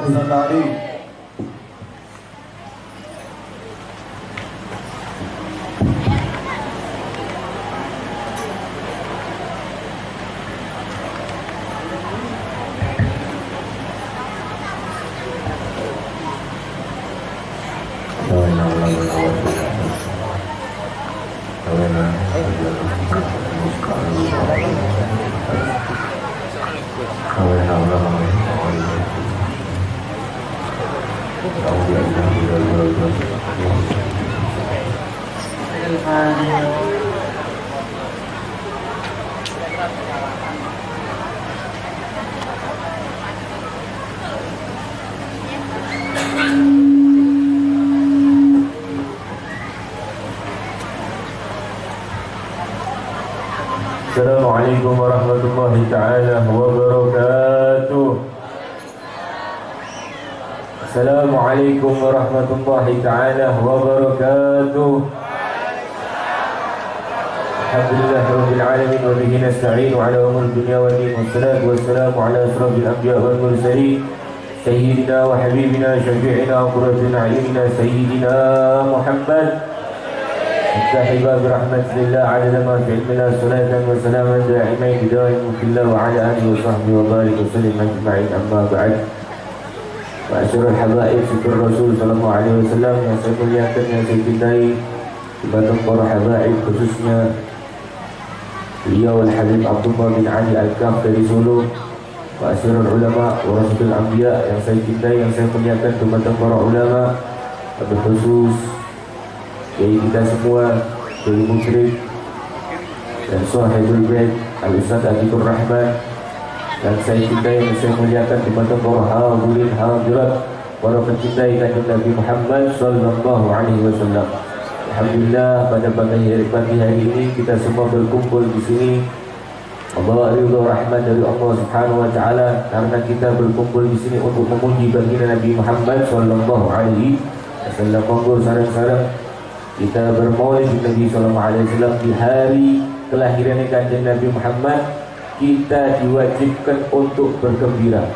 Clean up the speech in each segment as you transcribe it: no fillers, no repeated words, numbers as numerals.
صل عليه. Assalamualaikum warahmatullahi ta'ala wabarakatuh. Assalamualaikum warahmatullahi ta'ala wabarakatuh. Alhamdulillah rabbil alamin wa bihi nasta'inu ala umur dunya wa din, wassalatu wassalamu ala asrafil anbiya wal mursalin sayyidina wa habibina syafi'ina wa qurratina a'yunina sayyidina Muhammad التحبة برحمة الله على ما في علمنا صلاة وسلاما دائمين بدائم في الله وعلى آله وصحبه وبارك وسلم أجمعين. أما بعد، معاشر الحبائب syukur Rasul sallallahu alaihi wasallam yang saya muliakan, yang saya cintai, kepada para habaib khususnya beliau Al-Habib Abdullah bin Ali Al-Kaf dari Solo, معاشر ulama warasatul anbiya yang saya cintai, yang saya muliakan, kepada para ulama, pada khusus dari kita semua, dari Mukrim dan Sahibul Bait Al-Ustaz Atikur Rahman, dan saya cintai dan saya muliakan kepada para hadirin hadirat, para pencintai kanjeng Nabi Muhammad sallallahu alaihi wasallam. Alhamdulillah, pada pagi hari ini kita semua berkumpul di sini membawa ridha rahmat dari Allah Subhanahu wa taala, karena kita berkumpul di sini untuk memuji baginda Nabi Muhammad sallallahu alaihi wasallam. Monggo sareng-sareng kita bermaulid Nabi sallallahu alaihi wasallam di hari kelahiran kanjeng Nabi Muhammad. Kita diwajibkan untuk bergembira.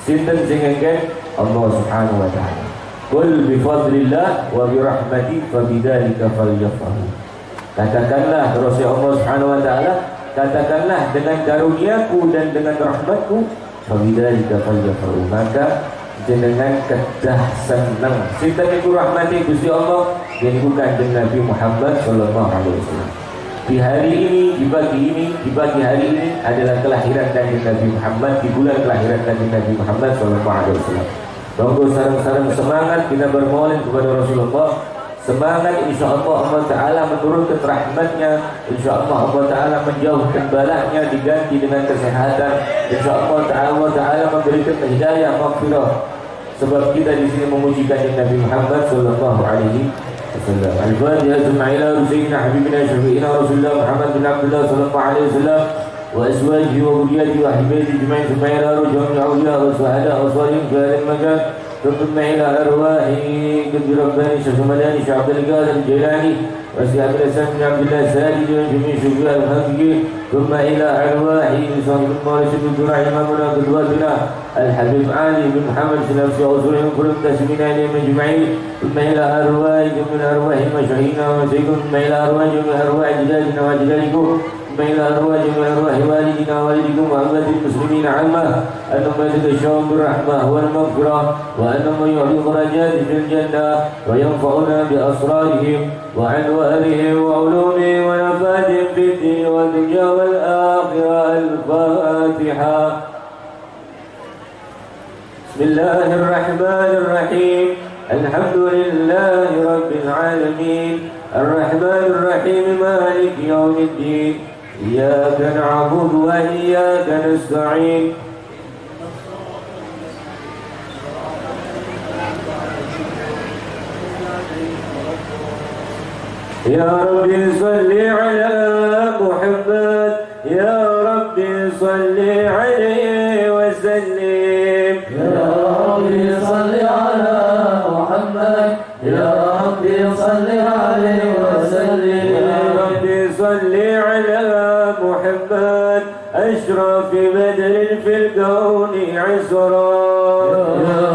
Sinten sing engken? Allah Subhanahu wa taala. Qul bi fadlillah wa bi rahmati fa bidzalika falyafrahu. Katakanlah, Rasul Allah Subhanahu wa taala, katakanlah dengan karuniaku dan dengan rahmatku, fa bidzalika falyafrahu, maka dengan kedah senang. Sinten iku rahmati Gusti Allah, yang bukan dengan Nabi Muhammad sallallahu alaihi wasallam. Di hari ini, di pagi hari ini adalah kelahiran kanjeng Nabi Muhammad, di bulan kelahiran kanjeng Nabi Muhammad sallallahu alaihi wasallam. Monggo sareng-sareng semangat kita bermaulid kepada Rasulullah. Semangat, insyaallah Allah taala menurunkan rahmatnya, insyaallah Allah taala menjauhkan balaknya, diganti dengan kesehatan, insyaallah Allah taala memberikan hidayah, maghfirah. Sebab kita di sini memuji kanjeng Nabi Muhammad sallallahu alaihi wasallam. Al-Fatihah ila Rasulina Habibina Syafi'ina Rasulullah Muhammad bin Abdullah sallallahu alaihi wasallam wa azwajihi wa dhurriyyatihi wa ahibatihi ajma'in ila rujuhil awliya wa suhada wa salihin fi hadha al-makan. ثم إلى أرواح قد رباني شيخ مداني شيخ عبد القادر الجيلاني وسيح عبد الحسن بن عبد الله السادي وجميع شفياء المحققين. ثم إلى أرواح صاحب الموالد بن إمامنا قدوتنا الحبيب علي بن محمد سلامسي وأصولهم كل المنتسبين إليهم أجمعين. ثم إلى أرواح من أرواح مشايخنا ومشايخكم. ثم إلى أرواح من أرواح أجدادنا وأجدادكم. ثم إلى أرواح من أرواح والدنا ووالدكم وأمة المسلمين عامة، أنهم يتغشون بالرحمة والمغفرة، وأنهم يعلوا درجات في الجنة وينفعنا بأسرارهم وعنوانهم وعلومهم ونفاتهم في الدين والدنيا والآخرة. الفاتحة. بسم الله الرحمن الرحيم. الحمد لله رب العالمين الرحمن الرحيم مالك يوم الدين. إياك نعبد وإياك نستعين. يا رب صل على محمد، يا رب صل عليه وسلم. يا رب صل على محمد، يا رب صل عليه وسلم. يا رب صل على محمد أشرف بدر في الكون عسرا. يا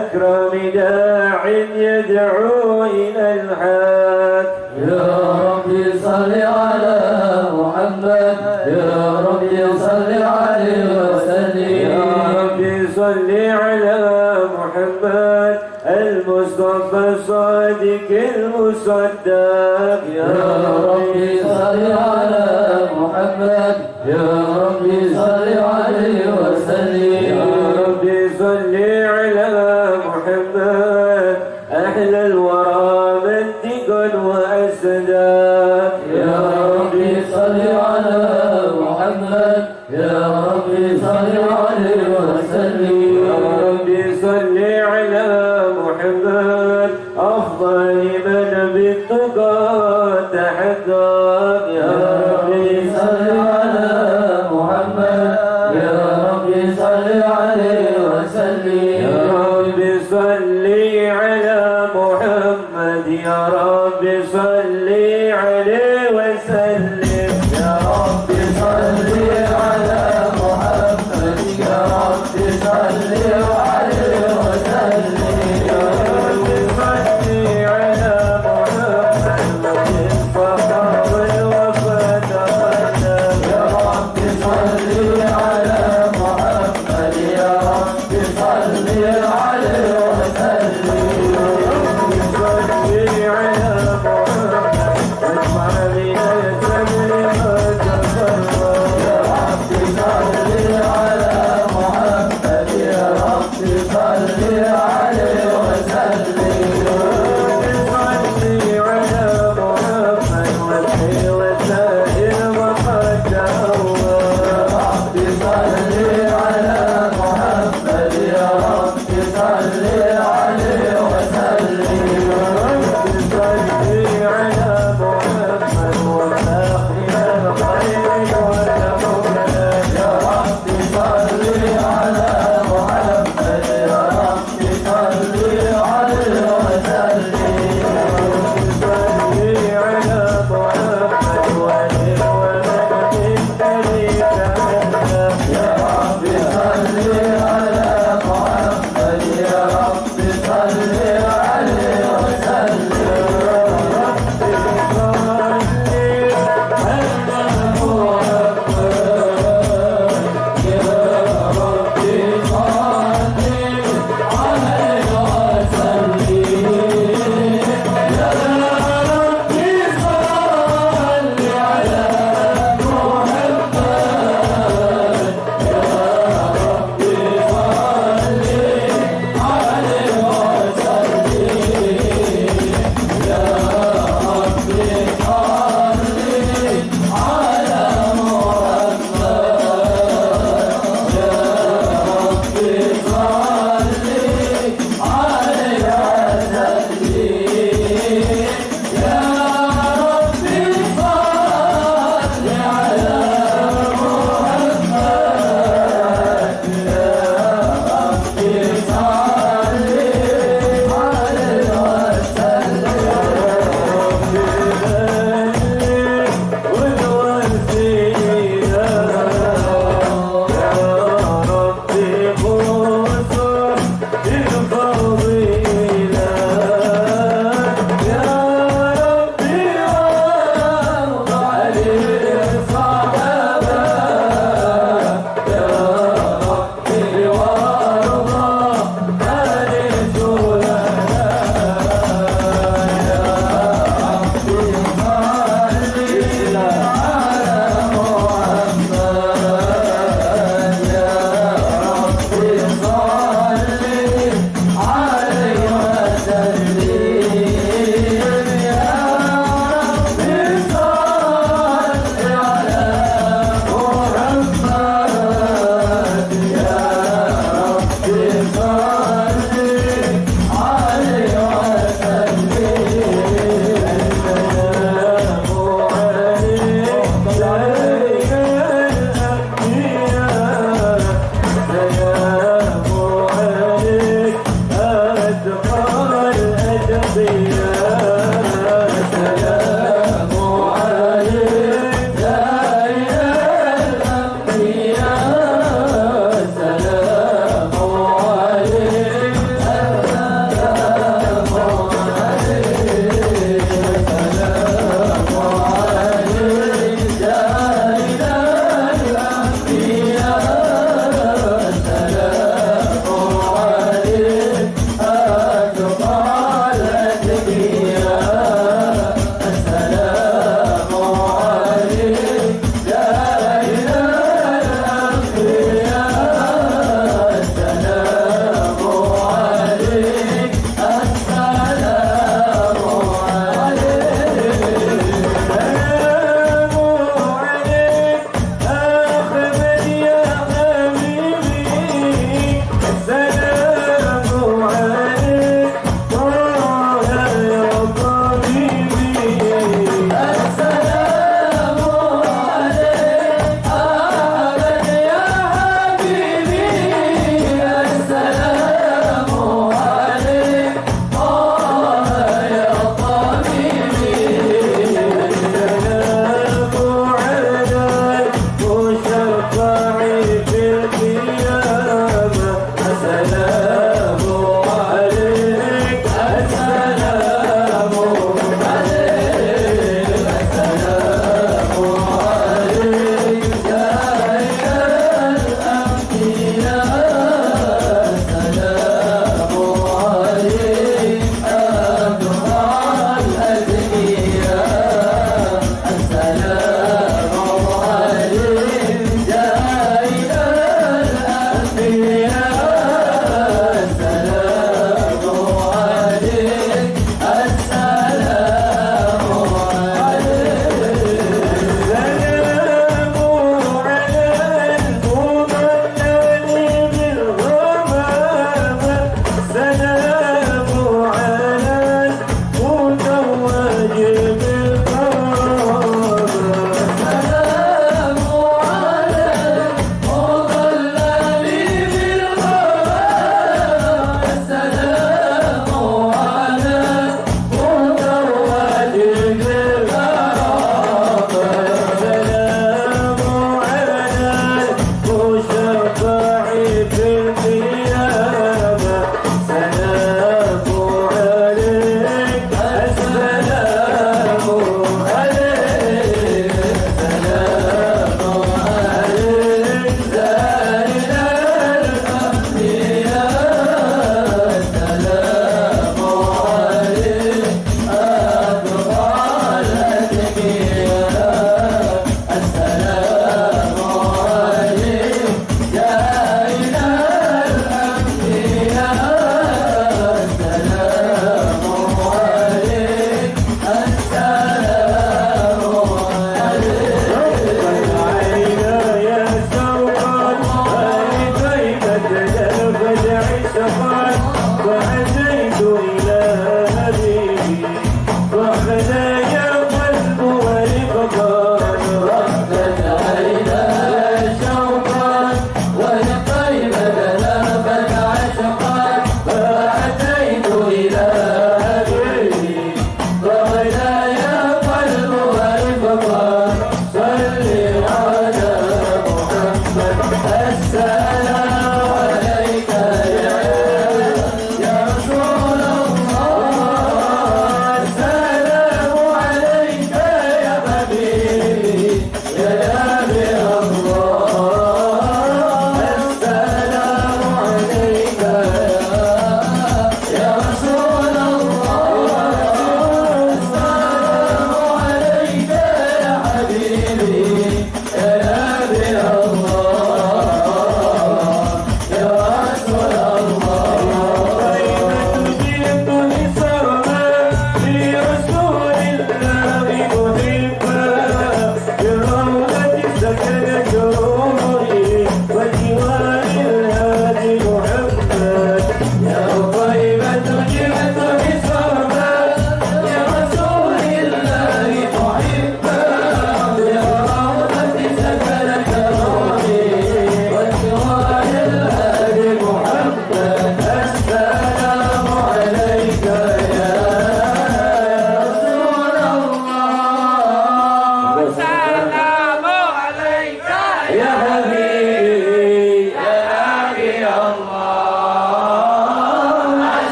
أكرم داع يدعو إلى الحق. يا ربي صل على محمد، يا ربي صل عليه وسلم. يا ربي صل على محمد المصطفى الصادق المصدق. يا ربي صل على محمد، يا ربي صل عليه وسلم. يا ربي صل على محمد أحلى الورى منطقا وأسدا. يا ربي صل على محمد، يا ربي صل عليه وسلم. يا ربي صل على محمد أفضل من بالتقى تحقق. يا ربي صل على محمد، يا ربي صل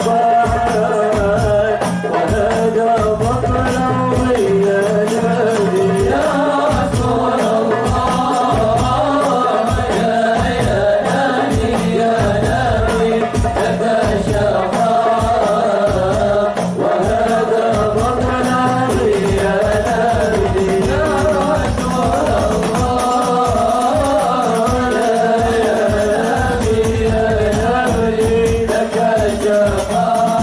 الشفاعات وهذا مطلع ضياناتي يا رسول الله يا نبي يا نبي لك الشفاعة وهذا مطلع ضياناتي يا رسول الله يا نبي يا نبي لك الشفاعة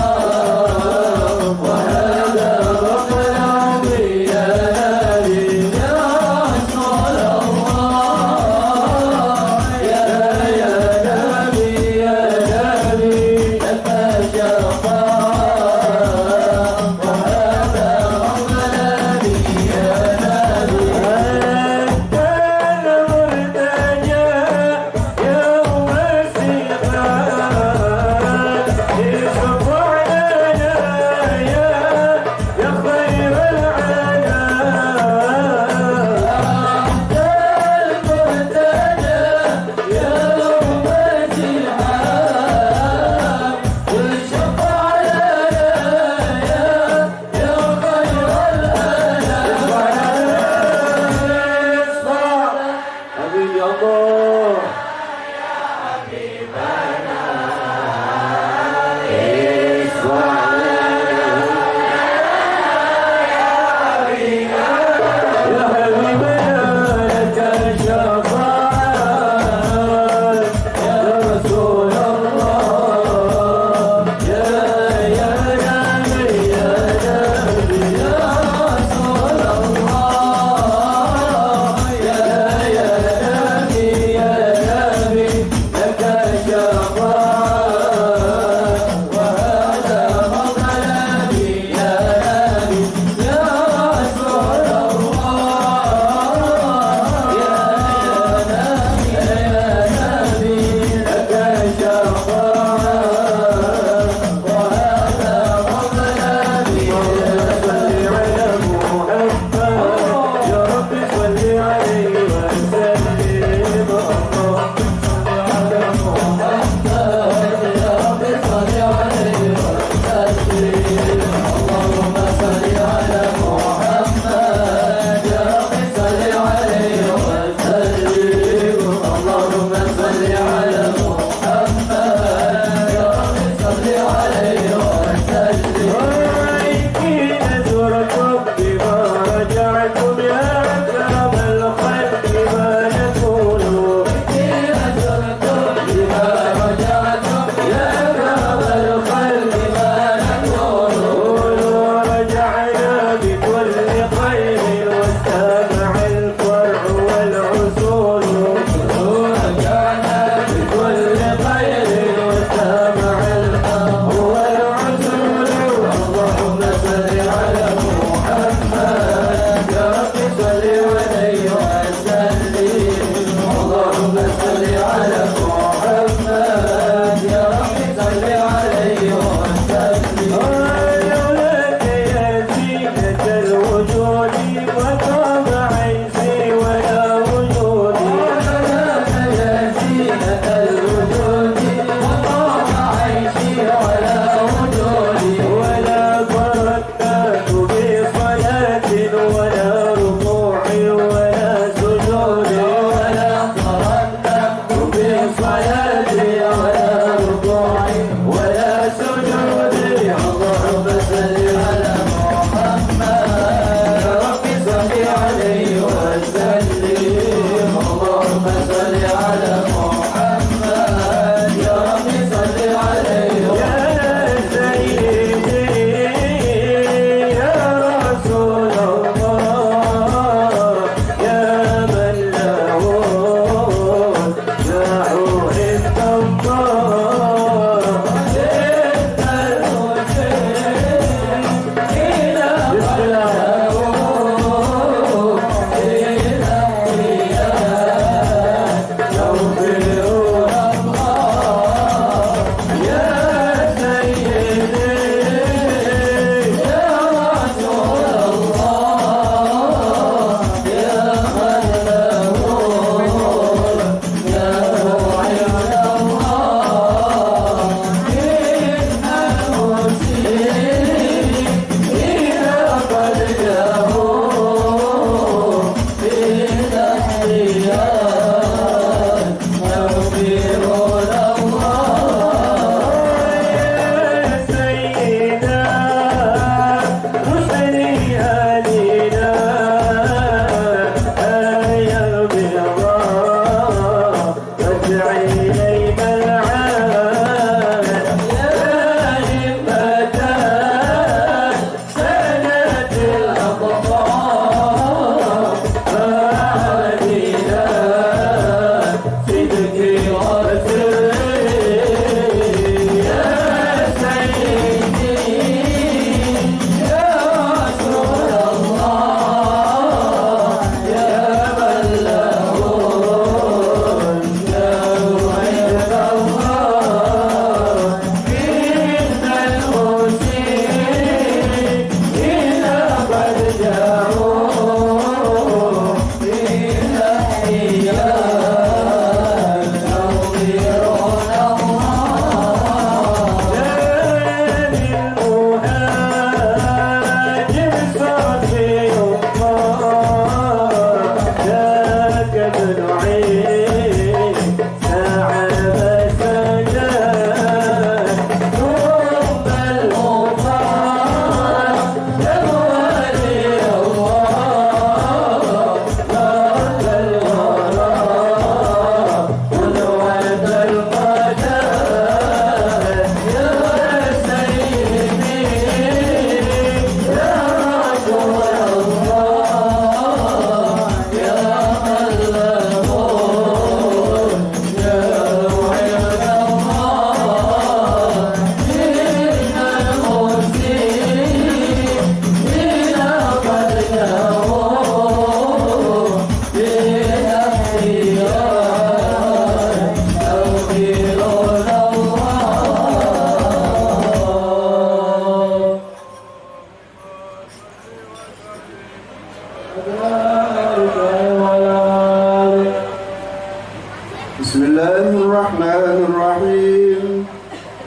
بسم الله الرحمن الرحيم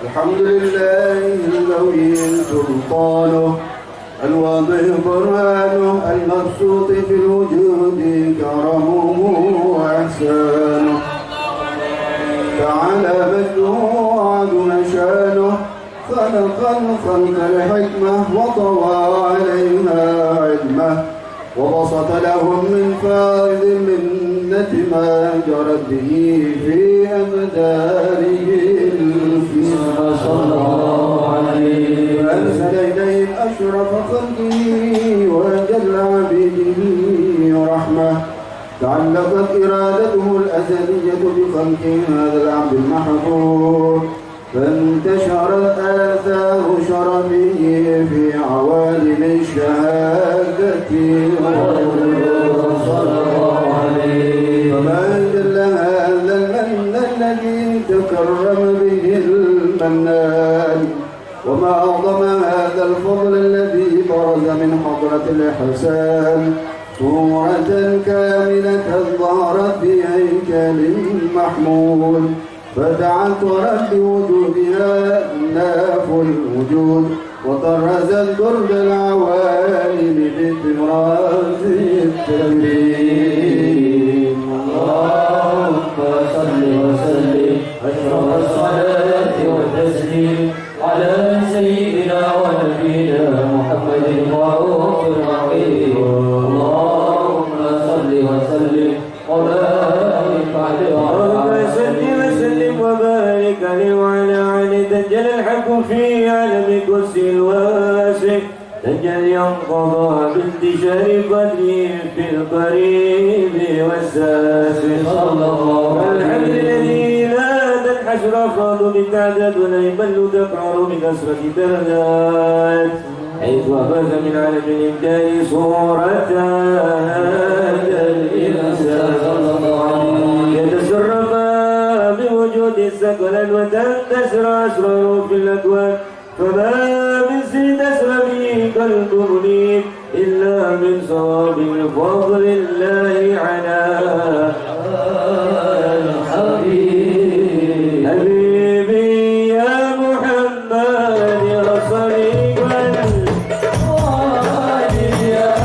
الحمد لله القوي سلطانه الواضح برهانه المبسوط في الوجود كرمه وإحسانه تعالى مجده وعظم شانه خلق الخلق لحكمة وطوى عليها علمه وبسط لهم من فائض المنة ما جرت به في أبداره صلى الله عليه وأرسل إليه أشرف خلقه وأجل عبيده رحمة تعلقت إرادته الأزلية بخلق هذا العبد المحبوب فانتشرت آثار شرفه في عوالم الشهادة صلى الله عليه فما جل هذا المن الذي تكرم به المنان وما أعظم هذا الفضل الذي برز من حضرة الإحسان صورة كاملة ظهرت في هيكل محمود فتعثرت بوجودها ناف الوجود وطرزت درب العوالم بطراز التكريم اللهم صل وسلم أشرف الصلاة والتسليم على سيدنا ونبينا محمد المعروف الرحيم اللهم صل وسلم وبارك عليه وبارك عليه وعلى علي دجل الحق في عالم كرسي الواسع دجل ينقضى بانتشار قدره في القريب والساسع صلى الله عليه الحمد الذي لا تنحشر أفراد بالتعداد ولا يمل تقعر بكثرة درجات حيث أخذ من عالم الإمداد صورة هذا الإنسان صلى الله عليه يتسرب بوجود الثقل وتنتشر أسراره في الأكوان فما من سن تسرى قلب منيب إلا من صواب فضل الله على الحبيب حبيبي يا محمد يا صديق يا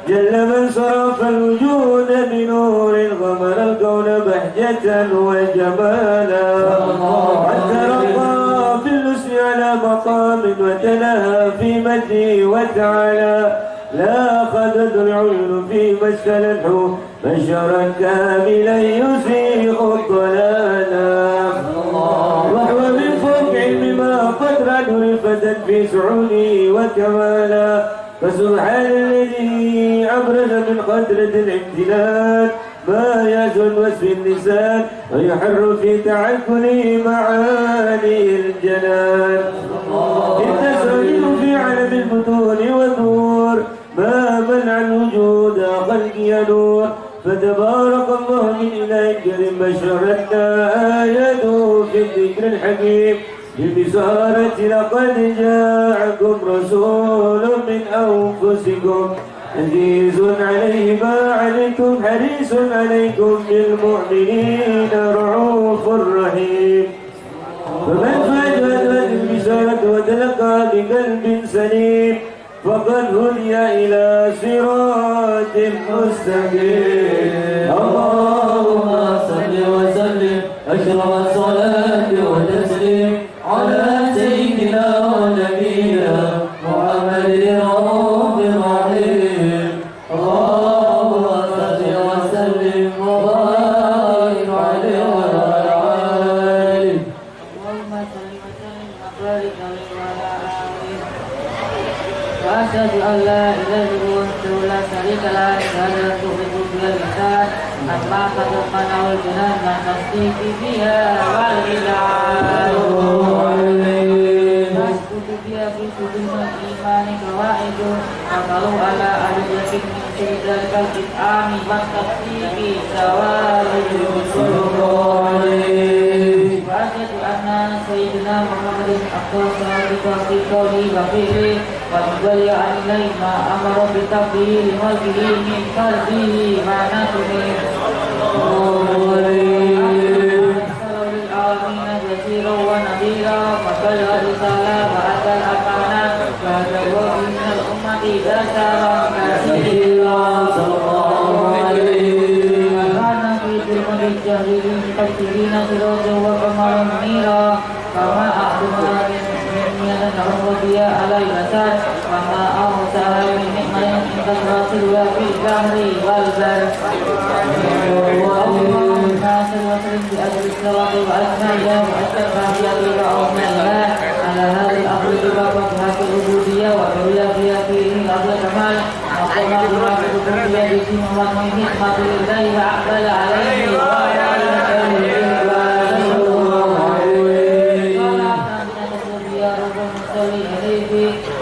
جل من صرف الوجود بنور غمر الكون بهجة وجمالا حتى رقى في الحسن على مقام وتناهى في مجده وتعالى لا خدت العيون فيما اشتلته بشرا كاملا يزيغ الضلالا وهو من فوق علم ما قد عرفت في سعوده وكمالا فسبحان الذي أبرز من قدرة الامتنان ما يزن وصف اللسان ويحر في تعكل معاني الجنان إن تسرد في علم البطون والنور ما منع الوجود خلقي نور فتبارك الله من إله كريم بشرتنا آياته في الذكر الحكيم ببشارة لقد جاءكم رسول من أنفسكم عزيز عليه ما عنتم حريص عليكم بالمؤمنين رؤوف رحيم فمن فجأت البشارة وتلقى بقلب سليم فقد هدي إلى صراط مستقيم اللهم صل وسلم أشرف الصلاة والتسليم على سيدنا ونبينا محمد رب الرحيم اللهم صل وسلم وبارك عليه وعلى آله اللهم صل وسلم وبارك عليه وعلى آله وأشهد أن لا إله إلا الله وحده لا شريك له شهادة تخرج بها اللسان أما قد قنع الجنان مع تصديق بها والإذعان تسكت بها في صدور الإيمان قواعد وقالوا على أهل اليقين من شر ذلك الإطعام والتصديق شواهد صلى الله عليه وأشهد أن سيدنا محمد أفضل صادق في قوله وفعله ومبلغ عن إليه ما أمر بتقدير ملكه من قلبه معناته للعالمين بشيرا ونذيرا وبلغ الرسالة وأدى الأمانة وهو من الأمة بشرا كثيرا صلى الله عليه وكان في ظلمة الجاهلين مكثرين سراجا وقمرا منيرا كما أخبرنا من الربيع على الأساس وما أرسل من نعمة عند الرسول في البحر والبر اللهم صل وسلم بأجل الصلاة وأسمائها وأشرفها وعظمائها على هذا الأمر بفضلها في العبودية وحرية فيها فيه الأرض كمال وقضى بما في العبودية بسم الله من نعمة لله وأقبل عليه وعلى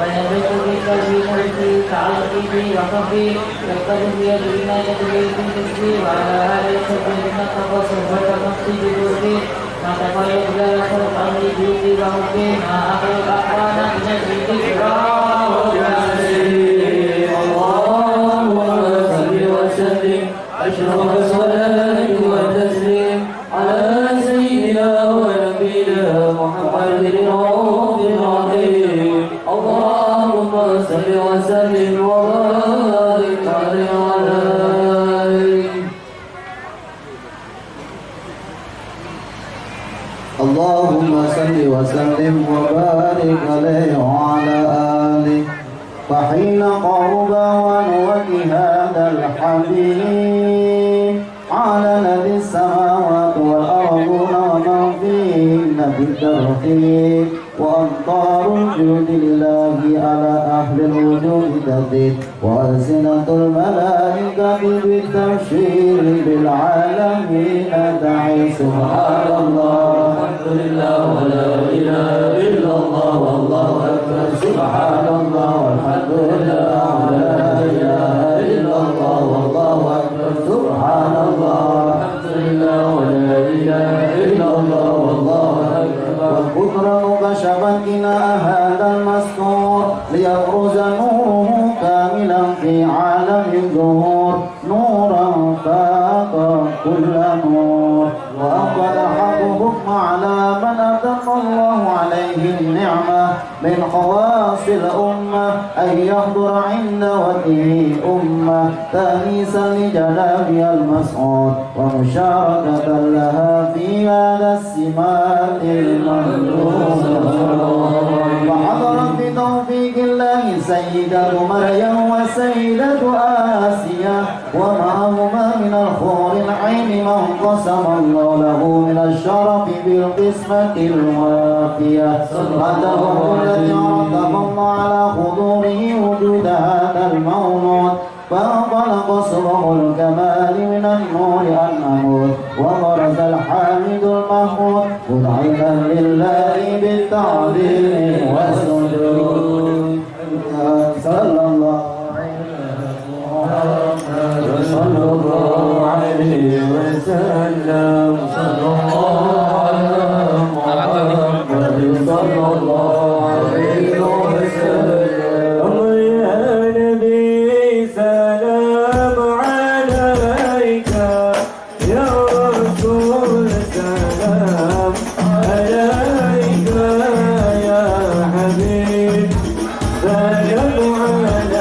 ونبت بقلبي نفسي تعلقي وحبي يقترب بيد عناية بيتي نفسي وعلى آله وصحبه من تقص وفرق نفسي بجوزي ما تقيد لا يصرف عني بيتي وحبي ما أخذ الأحوال من الذكرى اللهم صل وسلم أشرف الصلاة والتسليم على سيدنا ونبينا محمد رب الرحيم اللهم صل وسلم وبارك عليه وعلى آله اللهم صل وسلم وبارك عليه وعلى آله فحين قرب ونوة هذا الحبيب على نبي السماوات والأرض ومن فيهن بالترتيب وأمطار الجود الله على أهل الوجود تزيد وألسنة الملائكة بالتبشير بالعالمين تعي سبحان الله الحمد لله ولا إله إلا الله والله أكبر سبحان الله والحمد لله ولا إله إلا الله والله أكبر سبحان الله الحمد لله ولا إله إلا الله والله أكبر والقدرة كشفت كناء هذا المستور ليبرز نوره كاملا في عالم الظهور نورا فاق كل نور وأقبل حقه على من أتم الله عليه النعمة نعمة من خواص الأمة أن يحضر عند وجهه أمة تأنيسا لجنابها المسعود ومشاركة لها في هذا السمات الممدود. وحضرت بتوفيق الله سيدة مريم وسيدة آسيا ومعهما من الحور العين من قسم الله له من الشرف بالقسمة الوافية. صدقه الذي عرض الله على حضوره وجود هذا المولود فانطلق صبغ الكمال من النور النمود وبرز الحامد المحمود مذعنا لله بالتعظيم والسجود. صلى الله عليه وسلم. صلى الله عليه وسلم. يا نبي سلام عليك يا رسول سلام عليك يا حبيب سلام عليك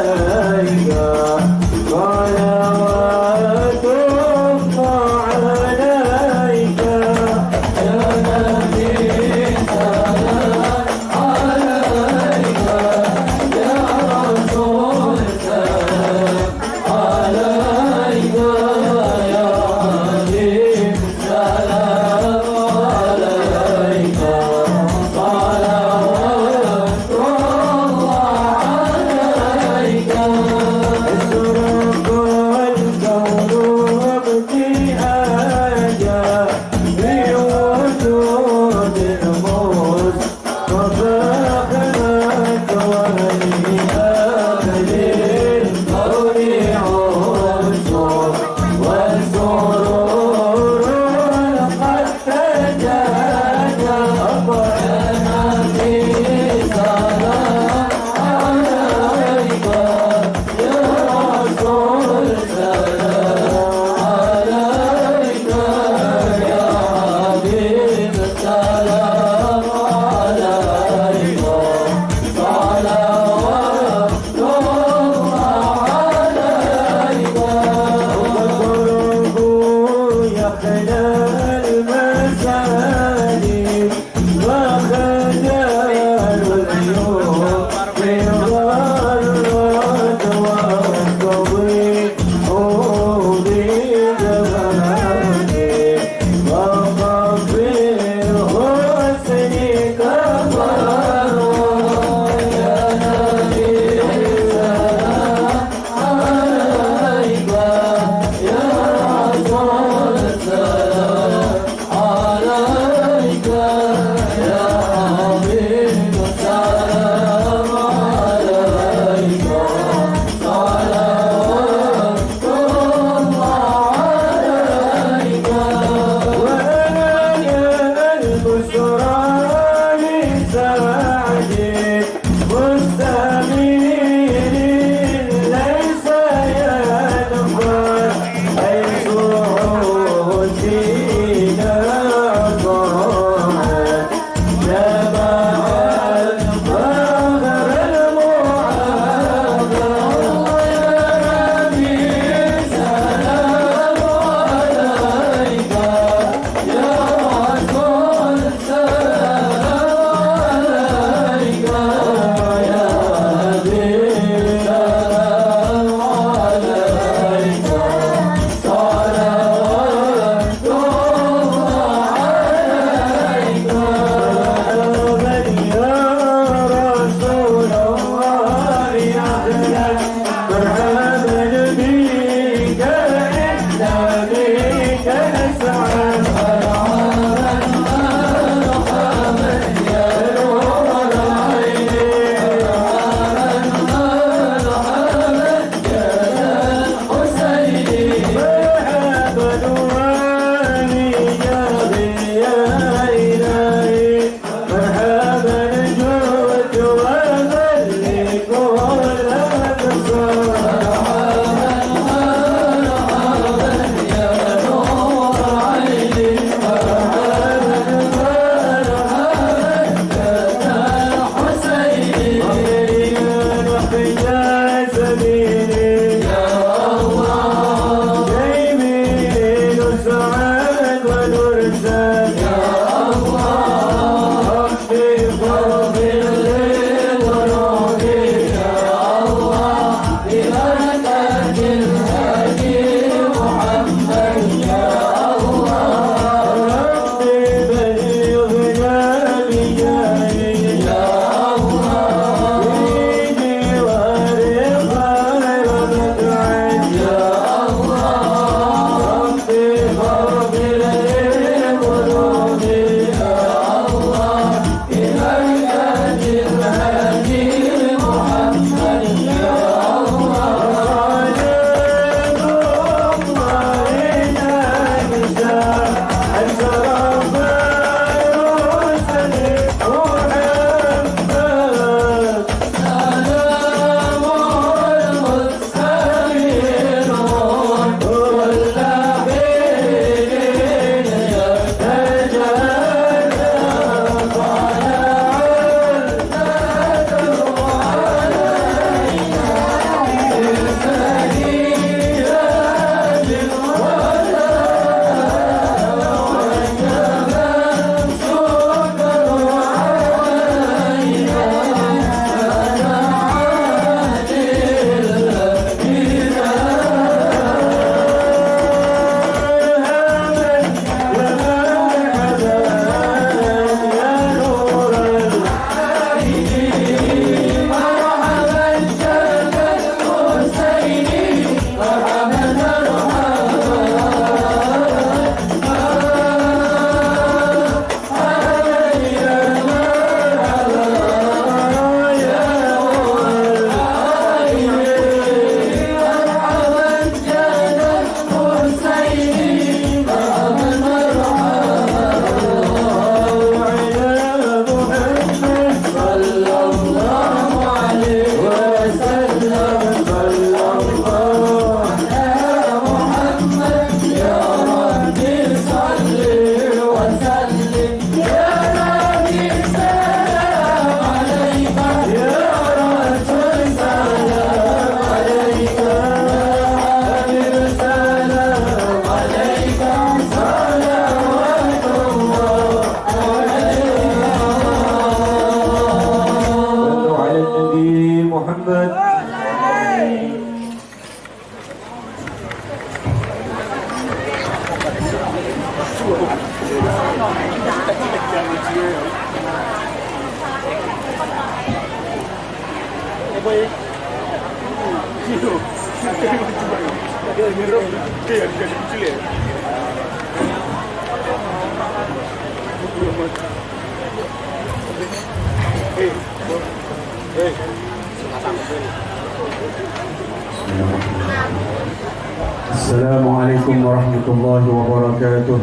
Assalamualaikum warahmatullahi wabarakatuh.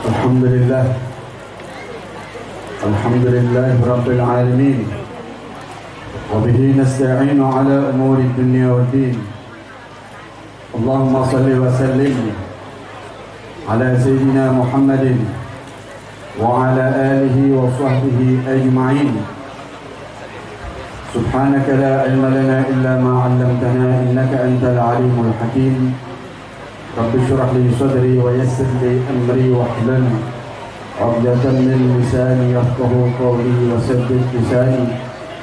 Alhamdulillah. Alhamdulillah Rabbil Alamin. Wa bihi nasta'inu ala umuri dunya wad din. Allahumma salli wa sallim ala Sayyidina Muhammadin wa ala alihi wa sahbihi ajma'in. سبحانك لا علم لنا إلا ما علمتنا إنك أنت العليم الحكيم رب اشرح لي صدري ويسر لي أمري واحلل عقدة من لساني يفقه قولي وسدد لساني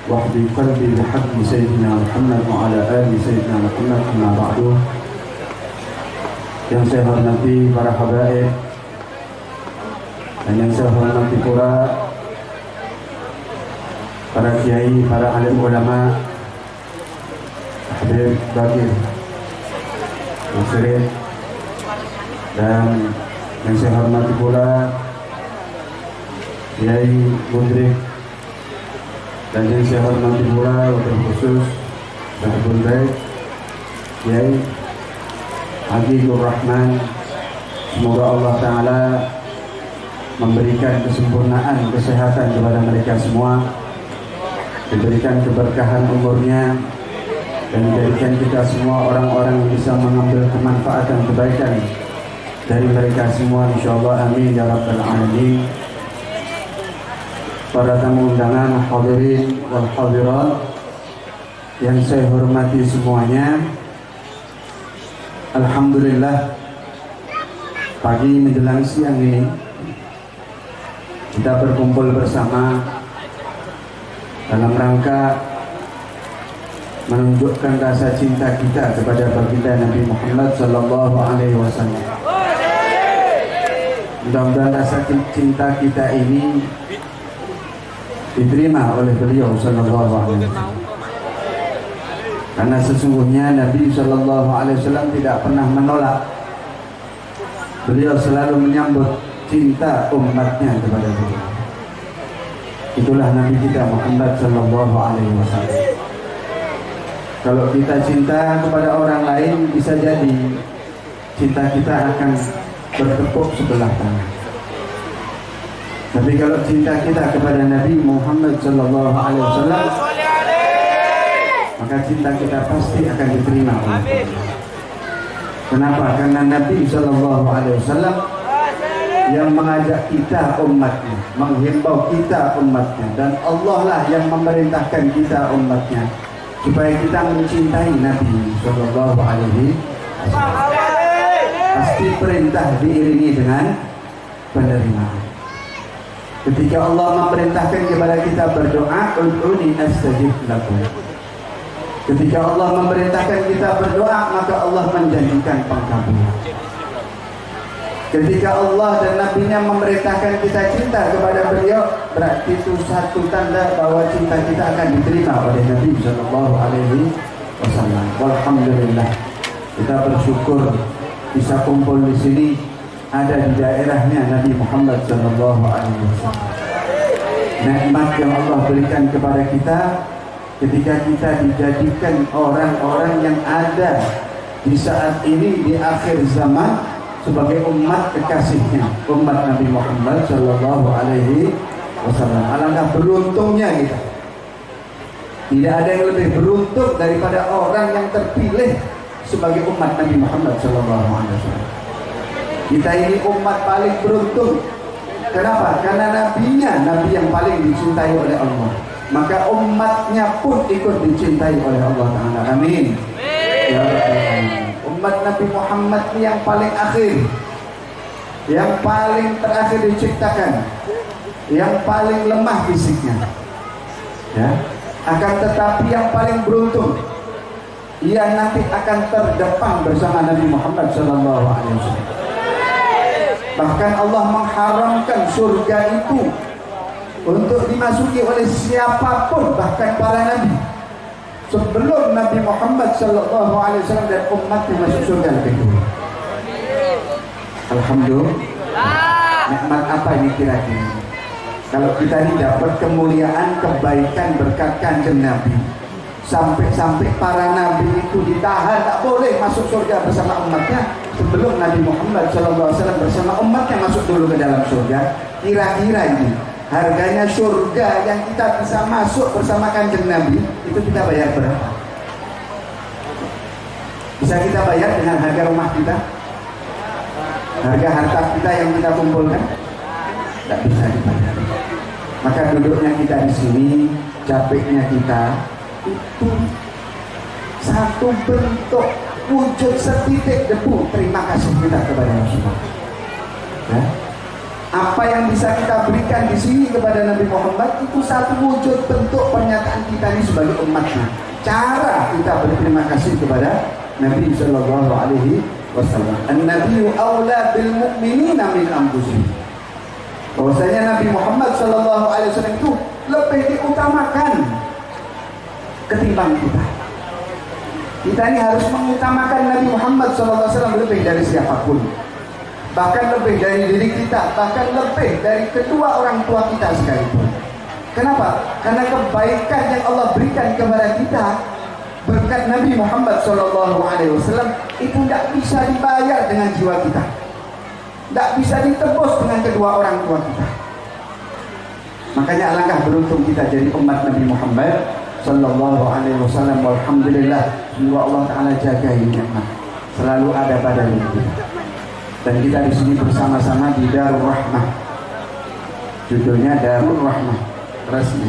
واهدي قلبي بحق سيدنا محمد وعلى آل سيدنا محمد أما بعد. Yang saya hormati para habaib dan yang saya hormati pula para kiai, para alim ulama, Habib Bakir Musrid, dan yang saya hormati pula Kiai Budrik, dan yang saya hormati pula wabil khusus Sahibul Bait Kiai Haji Rahman. Semoga Allah Ta'ala memberikan kesempurnaan kesehatan kepada mereka semua, diberikan keberkahan umurnya, dan menjadikan kita semua orang-orang yang bisa mengambil kemanfaatan kebaikan dari mereka semua, insyaallah, amin ya rabbal alamin. Para tamu undangan, hadirin wal hadirat yang saya hormati semuanya, alhamdulillah pagi menjelang siang ini kita berkumpul bersama dalam rangka menunjukkan rasa cinta kita kepada baginda Nabi Muhammad sallallahu alaihi wasallam. Mudah-mudahan rasa cinta kita ini diterima oleh beliau sallallahu alaihi wasallam. Karena sesungguhnya Nabi sallallahu alaihi wasallam tidak pernah menolak. Beliau selalu menyambut cinta umatnya kepada beliau. Itulah Nabi kita Muhammad sallallahu alaihi wasallam. Kalau kita cinta kepada orang lain, bisa jadi cinta kita akan bertepuk sebelah tangan. Tapi kalau cinta kita kepada Nabi Muhammad sallallahu alaihi wasallam, maka cinta kita pasti akan diterima oleh Allah. Kenapa? Karena Nabi sallallahu alaihi wasallam yang mengajak kita umatnya, menghimbau kita umatnya, dan Allah lah yang memerintahkan kita umatnya supaya kita mencintai Nabi sallallahu alaihi wasallam. Pasti perintah diiringi dengan penerimaan. Ketika Allah memerintahkan kepada kita berdoa, ud'uni astajib lakum. Ketika Allah memerintahkan kita berdoa, maka Allah menjanjikan pengkabulan. Ketika Allah dan Nabi-Nya memerintahkan kita cinta kepada beliau, berarti itu satu tanda bahwa cinta kita akan diterima oleh Nabi sallallahu alaihi wasallam. Alhamdulillah, kita bersyukur bisa kumpul di sini, ada di daerahnya Nabi Muhammad sallallahu alaihi wasallam. Nikmat yang Allah berikan kepada kita ketika kita dijadikan orang-orang yang ada di saat ini di akhir zaman sebagai umat kekasihnya, umat Nabi Muhammad sallallahu alaihi wasallam. Alangkah beruntungnya kita. Tidak ada yang lebih beruntung daripada orang yang terpilih sebagai umat Nabi Muhammad sallallahu alaihi wasallam. Kita ini umat paling beruntung. Kenapa? Karena nabinya, nabi yang paling dicintai oleh Allah. Maka umatnya pun ikut dicintai oleh Allah Ta'ala. Amin. Ya Rabbal Alamin. Umat Nabi Muhammad yang paling akhir, yang paling terakhir diciptakan, yang paling lemah fisiknya, ya. Akan tetapi yang paling beruntung, ia nanti akan terdepan bersama Nabi Muhammad SAW. Bahkan Allah mengharamkan surga itu untuk dimasuki oleh siapapun, bahkan para nabi. Sebelum Nabi Muhammad SAW dan umatnya masuk surga lebih dulu. Alhamdulillah. Nikmat apa ini kira-kira? Kalau kita ini dapat kemuliaan, kebaikan berkat kanjeng Nabi, sampai-sampai para nabi itu ditahan, tak boleh masuk surga bersama umatnya. Sebelum Nabi Muhammad SAW bersama umatnya masuk dulu ke dalam surga. Kira-kira ini harganya surga yang kita bisa masuk bersama kanjeng Nabi, itu kita bayar berapa? Bisa kita bayar dengan harga rumah kita? Harga harta kita yang kita kumpulkan? Tidak bisa dibayar. Maka duduknya kita di sini, capeknya kita, itu satu bentuk wujud setitik debu terima kasih kita kepada Rasulullah. Ya. Apa yang bisa kita berikan di sini kepada Nabi Muhammad itu satu wujud bentuk pernyataan kita ini sebagai umatnya. Cara kita berterima kasih kepada Nabi Sallallahu Alaihi Wasallam. An-Nabiyyu aula bil mu'minina min anfusihim. Bahwasanya Nabi Muhammad Sallallahu Alaihi Wasallam itu lebih diutamakan ketimbang kita. Kita ini harus mengutamakan Nabi Muhammad SAW lebih dari siapapun. Bahkan lebih dari diri kita, bahkan lebih dari kedua orang tua kita sekalipun. Kenapa? Karena kebaikan yang Allah berikan kepada kita berkat Nabi Muhammad SAW itu tidak bisa dibayar dengan jiwa kita, tidak bisa ditebus dengan kedua orang tua kita. Makanya alangkah beruntung kita jadi umat Nabi Muhammad Sallallahu Alaihi Wasallam. Alhamdulillah, semoga Allah Taala jaga ini nikmat selalu ada pada diri kita. Dan kita di sini bersama-sama di Darul Rahmah. Judulnya Darul Rahmah, resmi.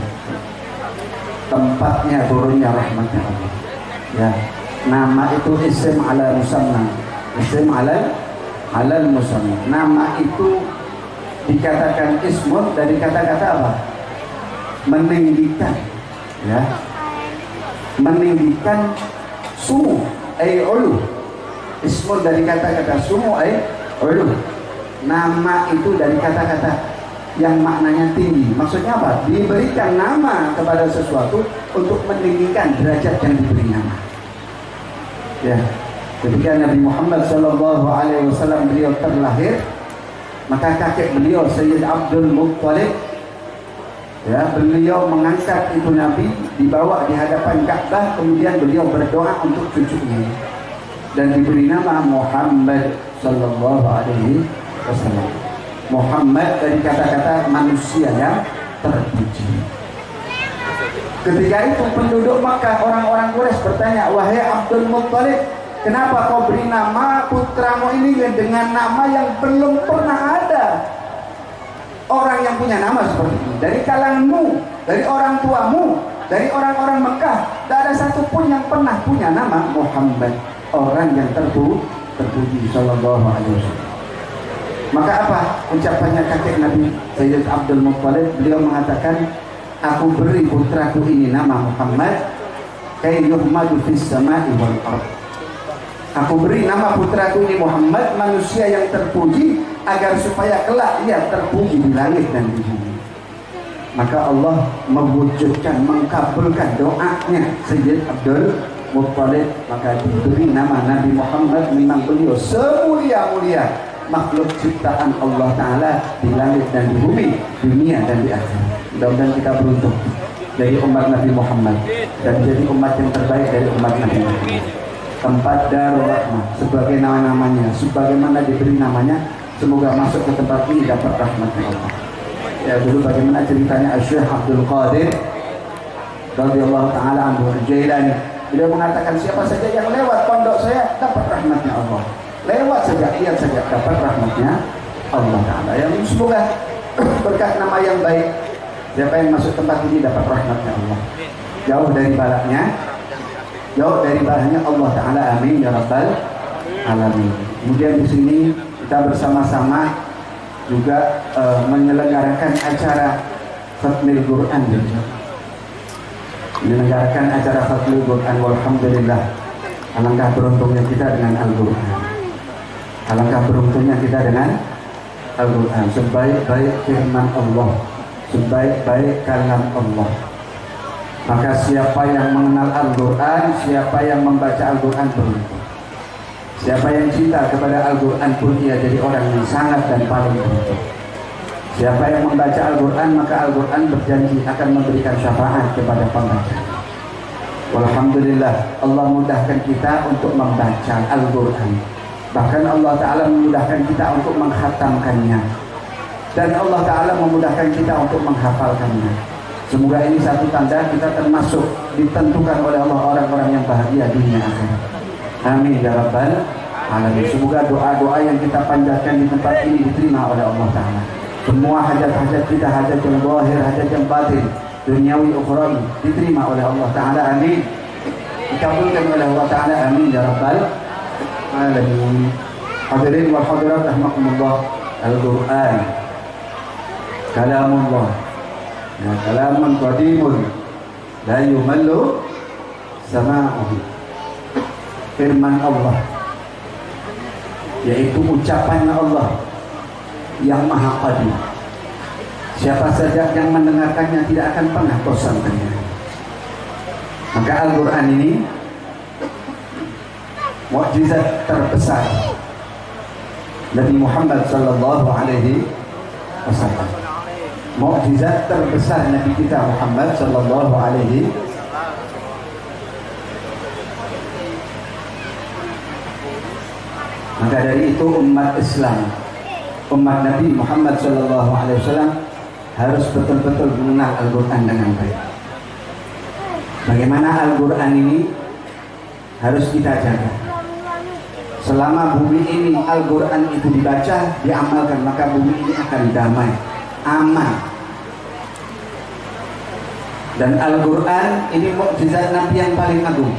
Tempatnya turunnya rahmatnya Allah. Ya, nama itu isim ala musamma. Isim ala musamma. Nama itu dikatakan ismun dari kata-kata apa? Meninggikan. Ya, meninggikan sumu ulu. Ismun dari kata-kata sumu ulu. Nama itu dari kata-kata yang maknanya tinggi. Maksudnya apa? Diberikan nama kepada sesuatu untuk meninggikan derajat yang diberi nama. Ya, ketika Nabi Muhammad SAW beliau terlahir, maka kakek beliau Sayyid Abdul Muttalib, ya, beliau mengangkat itu Nabi, dibawa di hadapan Ka'bah, kemudian beliau berdoa untuk cucunya dan diberi nama Muhammad Sallallahu Alaihi Wasallam. Muhammad dari kata-kata manusia yang terpuji. Ketika itu penduduk Makkah, orang-orang Quraisy bertanya, wahai Abdul Muttalib, kenapa kau beri nama putramu ini dengan nama yang belum pernah ada orang yang punya nama seperti ini? Dari kalanganmu, dari orang tuamu, dari orang-orang Mekah, tidak ada satupun yang pernah punya nama Muhammad, orang yang terpuji Sallallahu Alaihi Wasallam. Maka apa ucapannya kakek Nabi Sayyid Abdul Muttalib? Beliau mengatakan, aku beri putraku ini nama Muhammad kay yuhmadu fis sama'i wal ardh. Aku beri nama putraku ini Muhammad, manusia yang terpuji, agar supaya kelak ia terpuji di langit dan di bumi. Maka Allah mewujudkan, mengabulkan doanya Sayyid Abdul Muttalib, maka diberi nama Nabi Muhammad. Memang beliau semulia-mulia makhluk ciptaan Allah Ta'ala di langit dan di bumi, dunia dan di akhirat. Mudah-mudahan kita beruntung jadi umat Nabi Muhammad dan jadi umat yang terbaik dari umat Nabi Muhammad. Tempat Darul Rahmah sebagai nama-namanya, sebagaimana diberi namanya, semoga masuk ke tempat ini dapat rahmatnya Allah. Ya, dulu bagaimana ceritanya Syekh Abdul Qadir radhiyallahu taala anhu Al-Jailani. Beliau mengatakan, siapa saja yang lewat pondok saya dapat rahmatnya Allah. Lewat saja, lihat saja, dapat rahmatnya Allah Ta'ala. Yang semoga berkat nama yang baik, siapa yang masuk tempat ini dapat rahmatnya Allah. Jauh dari balaknya, jauh dari balaknya Allah Ta'ala. Amin ya rabbal alamin. Kemudian di sini kita bersama-sama juga menyelenggarakan acara Khatmil Quran. Menyelenggarakan acara Khatmil Quran. Walhamdulillah, Alangkah beruntungnya kita dengan Al-Quran. Alangkah beruntungnya kita dengan Al-Quran. Sebaik-baik firman Allah, sebaik-baik kalam Allah. Maka siapa yang mengenal Al-Quran, siapa yang membaca Al-Quran beruntung. Siapa yang cinta kepada Al-Quran pun ia jadi orang yang sangat dan paling beruntung. Siapa yang membaca Al-Quran, maka Al-Quran berjanji akan memberikan syafaat kepada pembaca. Walhamdulillah, Allah mudahkan kita untuk membaca Al-Quran. Bahkan Allah Ta'ala memudahkan kita untuk menghatamkannya. Dan Allah Ta'ala memudahkan kita untuk menghafalkannya. Semoga ini satu tanda kita termasuk ditentukan oleh Allah orang-orang yang bahagia dunia akhirat. Amin ya Rabbal Alamin. Semoga doa-doa yang kita panjatkan di tempat ini diterima oleh Allah Ta'ala. Semua hajat-hajat kita, hajat yang zahir, hajat yang batin, duniawi ukhrawi, diterima oleh Allah Ta'ala. Amin. Dikabulkan oleh Allah Ta'ala. Amin ya Rabbal Alamin. Hadirin wal hadirat rahmakumullah. Al-Quran kalamullah, ya, kalamun qadimun la yumallu sama'uhu. Firman Allah, yaitu ucapan Allah yang maha qadim. Siapa saja yang mendengarkannya tidak akan pernah bosan dengannya. Maka Al-Quran ini mukjizat terbesar Nabi Muhammad sallallahu alaihi wasallam. Mukjizat terbesar Nabi kita Muhammad sallallahu alaihi Maka dari itu umat Islam, umat Nabi Muhammad sallallahu alaihi wasallam harus betul-betul mengenal Al-Quran dengan baik. Bagaimana Al-Quran ini harus kita jaga. Selama bumi ini Al-Quran itu dibaca, diamalkan, maka bumi ini akan damai, aman. Dan Al-Quran ini mukjizat Nabi yang paling agung.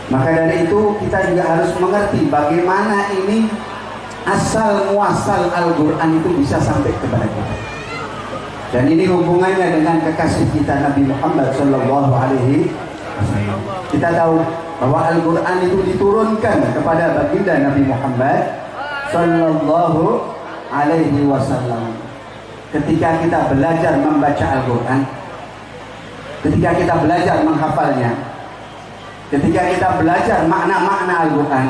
Maka dari itu kita juga harus mengerti bagaimana ini asal muasal Al-Quran itu bisa sampai kepada kita. Dan ini hubungannya dengan kekasih kita Nabi Muhammad sallallahu alaihi wasallam. Kita tahu bahwa Al-Quran itu diturunkan kepada baginda Nabi Muhammad sallallahu alaihi wasallam. Ketika kita belajar membaca Al-Quran, ketika kita belajar menghafalnya, ketika kita belajar makna-makna Al-Quran,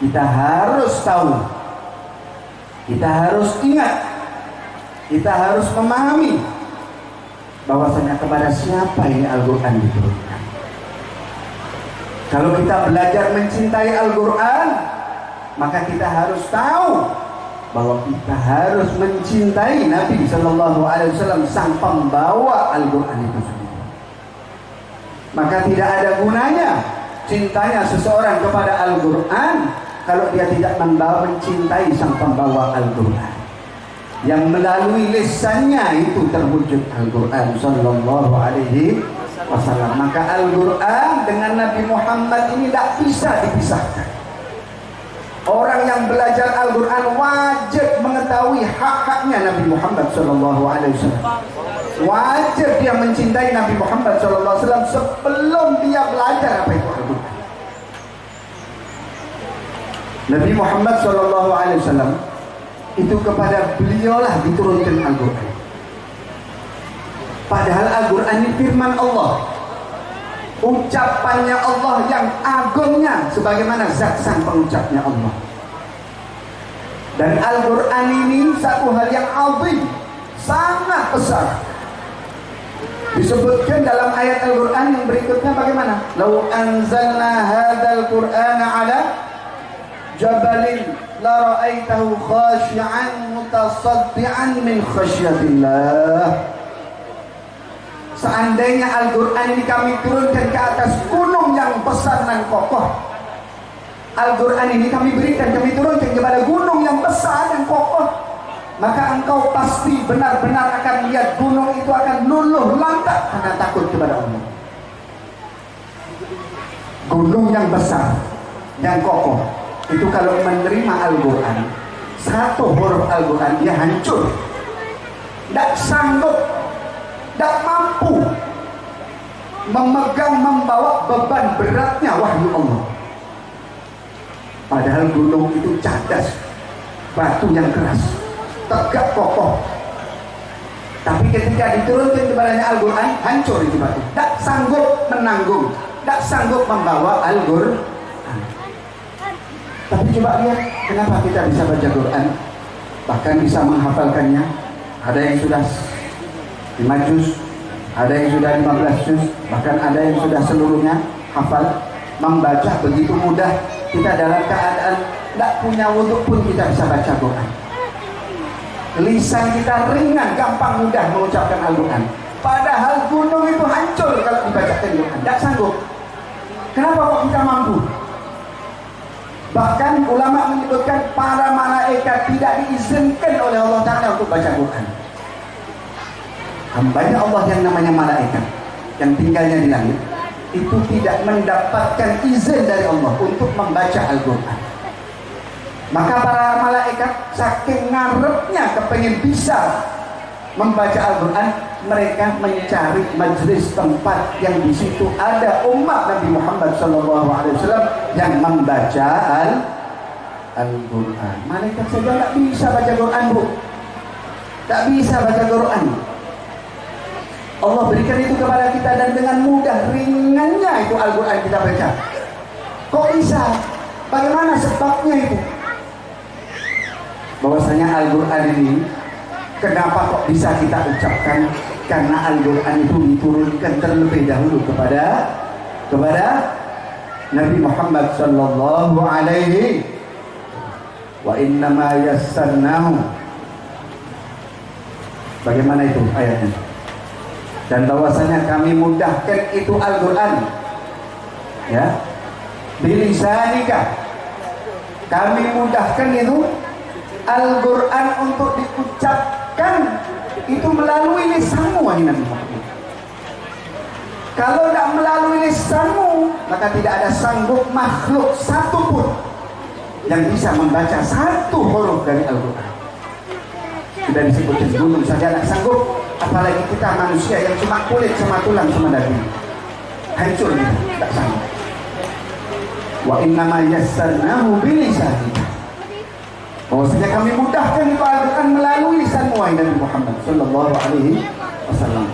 kita harus tahu, kita harus ingat, kita harus memahami bahwasanya kepada siapa ini Al-Quran diturunkan. Kalau kita belajar mencintai Al-Quran, maka kita harus tahu bahwa kita harus mencintai Nabi Sallallahu Alaihi Wasallam, sang pembawa Al-Quran itu sendiri. Maka tidak ada gunanya cintanya seseorang kepada Al-Quran kalau dia tidak mencintai sang pembawa Al-Quran, yang melalui lisannya itu terwujud Al-Quran Sallallahu Alaihi Wasallam. Maka Al-Quran dengan Nabi Muhammad ini tidak bisa dipisahkan. Orang yang belajar Al-Quran wajib mengetahui hak-haknya Nabi Muhammad Sallallahu Alaihi Wasallam. Wajib dia mencintai Nabi Muhammad Sallallahu Alaihi Wasallam sebelum dia belajar apa itu Al-Quran. Nabi Muhammad Sallallahu Alaihi Wasallam itu kepada beliaulah diturunkan Al-Quran. Padahal Al-Quran ini firman Allah, ucapannya Allah yang agungnya, sebagaimana zat sang pengucapnya Allah. Dan Al-Quran ini satu hal yang azim, sangat besar. Disebutkan dalam ayat Al-Quran yang berikutnya bagaimana? Lau anzalna hadzal Qur'ana ala jabalin la ra'aitahu khashi'an mutasaddian min khasyatillah. Seandainya Al-Quran ini kami turunkan ke atas gunung yang besar dan kokoh, Al-Quran ini kami berikan, kami turunkan kepada gunung yang besar dan kokoh, maka engkau pasti benar-benar akan melihat gunung itu akan luluh lantak karena takut kepada Allah. Gunung yang besar dan kokoh itu kalau menerima Al-Quran, satu huruf Al-Quran dia hancur, tidak sanggup, tidak mampu memegang, membawa beban beratnya wahyu Allah. Padahal gunung itu cadas, batu yang keras, tegak kokoh. Tapi ketika diturunkan kepadanya Al-Quran, hancur itu batu. Tak sanggup menanggung, tak sanggup membawa Al-Quran. Tapi coba lihat, kenapa kita bisa baca Quran, bahkan bisa menghafalkannya. Ada yang sudah 5 juz, ada yang sudah 15 juz, bahkan ada yang sudah seluruhnya hafal. Membaca begitu mudah. Kita dalam keadaan tidak punya wudhu pun kita bisa baca Quran. Lisan kita ringan, gampang mudah mengucapkan Al-Quran. Padahal gunung itu hancur kalau dibacakan Quran. Tidak sanggup. Kenapa kok kita mampu? Bahkan ulama menyebutkan para malaikat tidak diizinkan oleh Allah Ta'ala untuk baca Quran. Hambanya Allah yang namanya malaikat, yang tinggalnya di langit, itu tidak mendapatkan izin dari Allah untuk membaca Al-Quran. Maka para malaikat saking ngarepnya kepengen bisa membaca Al-Quran, mereka mencari majelis tempat yang di situ ada umat Nabi Muhammad SAW yang membaca Al-Quran. Malaikat saja tak bisa baca Quran, bu, tak bisa baca Quran. Allah berikan itu kepada kita dan dengan mudah, ringannya itu Al-Quran kita baca. Kok bisa? Bagaimana sebabnya itu? Bahwasanya Al-Quran ini kenapa kok bisa kita ucapkan? Karena Al-Quran itu diturunkan terlebih dahulu kepada Nabi Muhammad sallallahu alaihi wa innama yassarnahu. Bagaimana itu ayatnya? Dan bahwasanya kami mudahkan itu Al-Quran, ya, bilisanika, kami mudahkan itu Al-Quran untuk diucapkan itu melalui lisanmu, wahai Nabi Muhammad. Kalau tidak melalui lisanmu, maka tidak ada sanggup makhluk satu pun yang bisa membaca satu huruf dari Al-Quran. Sudah disebutkan gunung saja tidak sanggup, apalagi kita manusia yang cuma kulit sama tulang sama daging, hancur gitu, tidak sanggup. Wa innama yassarnahu bilisanika, bahwasanya kami mudahkan itu Al-Quran melalui lisanmu, wahai Nabi Muhammad sallallahu alaihi wasallam.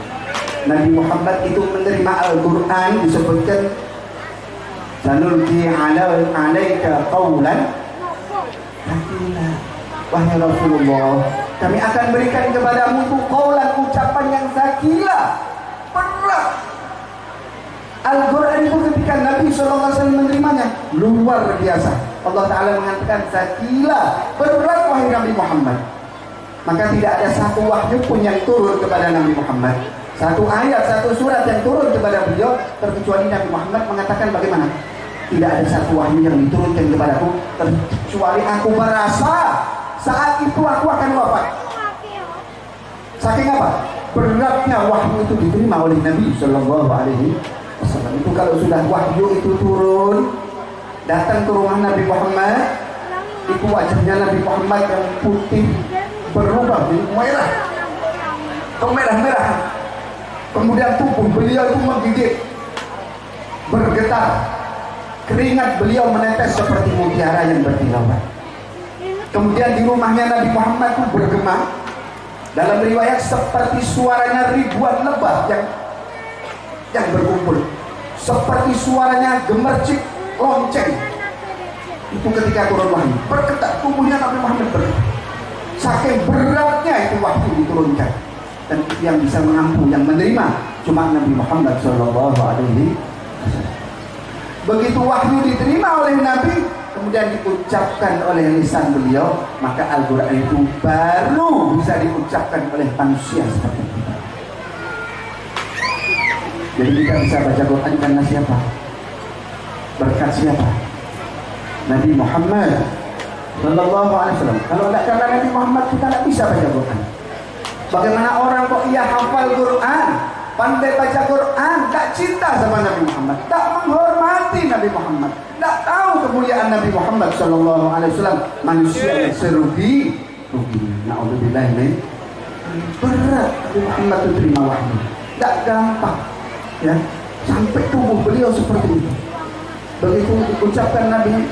Nabi Muhammad itu menerima Al-Quran disebutkan sanulqi alaika qawlan thaqila. Wahai Rasulullah, kami akan berikan kepadamu itu qawlan, ucapan yang thaqila, berat. Al-Quran itu ketika Nabi SAW menerimanya luar biasa. Allah Ta'ala mengatakan thaqila, berat wahai Nabi Muhammad. Maka tidak ada satu wahyu pun yang turun kepada Nabi Muhammad, satu ayat, satu surat yang turun kepada beliau, terkecuali Nabi Muhammad mengatakan bagaimana? Tidak ada satu wahyu yang diturunkan kepadaku kecuali aku merasa saat itu aku akan wafat. Saking apa? Beratnya wahyu itu diterima oleh Nabi Sallallahu Alaihi Wasallam. Itu kalau sudah wahyu itu turun, datang ke rumah Nabi Muhammad, itu wajahnya Nabi Muhammad yang putih berubah menjadi merah, kemerah-merah. Kemudian tubuh beliau itu menggigit, bergetar, keringat beliau menetes seperti mutiara yang berkilauan. Kemudian di rumahnya Nabi Muhammad itu bergema, dalam riwayat seperti suaranya ribuan lebah yang berkumpul, seperti suaranya gemercik lonceng. Itu ketika turun wahyu, bergetar tubuhnya Nabi Muhammad bergetar. Saking beratnya itu wahyu diturunkan, dan yang bisa mengampu, yang menerima cuma Nabi Muhammad Sallallahu Alaihi Wasallam. Begitu wahyu diterima oleh Nabi, kemudian diucapkan oleh lisan beliau, maka Al-Quran itu baru bisa diucapkan oleh manusia seperti kita. Jadi kita bisa baca Quran karena siapa? Berkat siapa? Nabi Muhammad Sallallahu Alaihi Wasallam. Kalau tidak karena Nabi Muhammad, kita tidak bisa baca Quran. Bagaimana orang kok ia hafal Quran, pandai baca Quran, tak cinta sama Nabi Muhammad, tak menghormati Nabi Muhammad, tak tahu kemuliaan Nabi Muhammad Sallallahu Alaihi Wasallam, manusia yang serugi. Na'udzubillah min. Berat Nabi Muhammad itu terima wahyu, tak gampang, ya. sampai tubuh beliau seperti itu. Begitu diucapkan Nabi,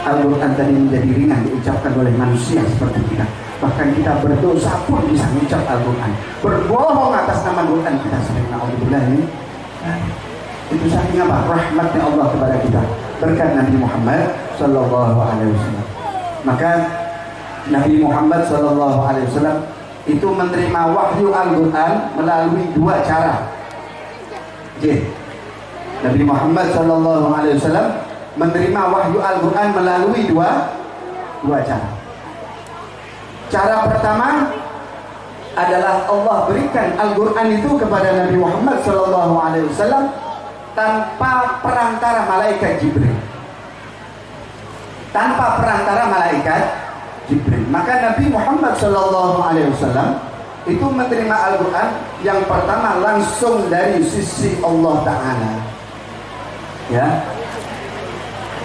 Al-Quran tadi menjadi ringan diucapkan oleh manusia seperti kita. Bahkan kita berdosa pun bisa mengucap Al-Quran. Berbohong atas nama Al-Quran kita sering na'udzubillah ini. Itu saking apa? Rahmatnya Allah kepada kita berkat Nabi Muhammad sallallahu alaihi wasallam. Maka Nabi Muhammad sallallahu alaihi wasallam itu menerima wahyu Al-Quran melalui dua cara. Nabi Muhammad sallallahu alaihi wasallam menerima wahyu Al-Quran melalui dua cara. Cara pertama adalah Allah berikan Al-Quran itu kepada Nabi Muhammad sallallahu alaihi wasallam tanpa perantara malaikat Jibril. Tanpa perantara malaikat Jibril. Maka Nabi Muhammad sallallahu alaihi wasallam itu menerima Al-Quran yang pertama langsung dari sisi Allah Ta'ala. Ya,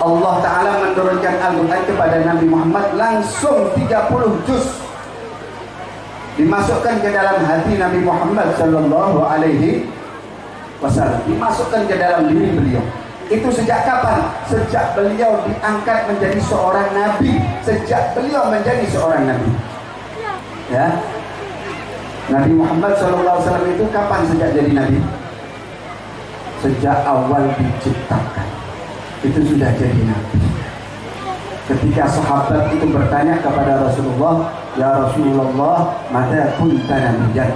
Allah Ta'ala menurunkan Al-Quran kepada Nabi Muhammad langsung 30 juz dimasukkan ke dalam hati Nabi Muhammad sallallahu alaihi wasallam, dimasukkan ke dalam diri beliau. Itu sejak kapan? Sejak beliau diangkat menjadi seorang nabi, sejak beliau menjadi seorang nabi. Ya, Nabi Muhammad sallallahu alaihi wasallam itu kapan sejak jadi nabi? Sejak awal diciptakan itu sudah jadi nabi. Ketika sahabat itu bertanya kepada Rasulullah, ya Rasulullah, mata kunta nabiyyan?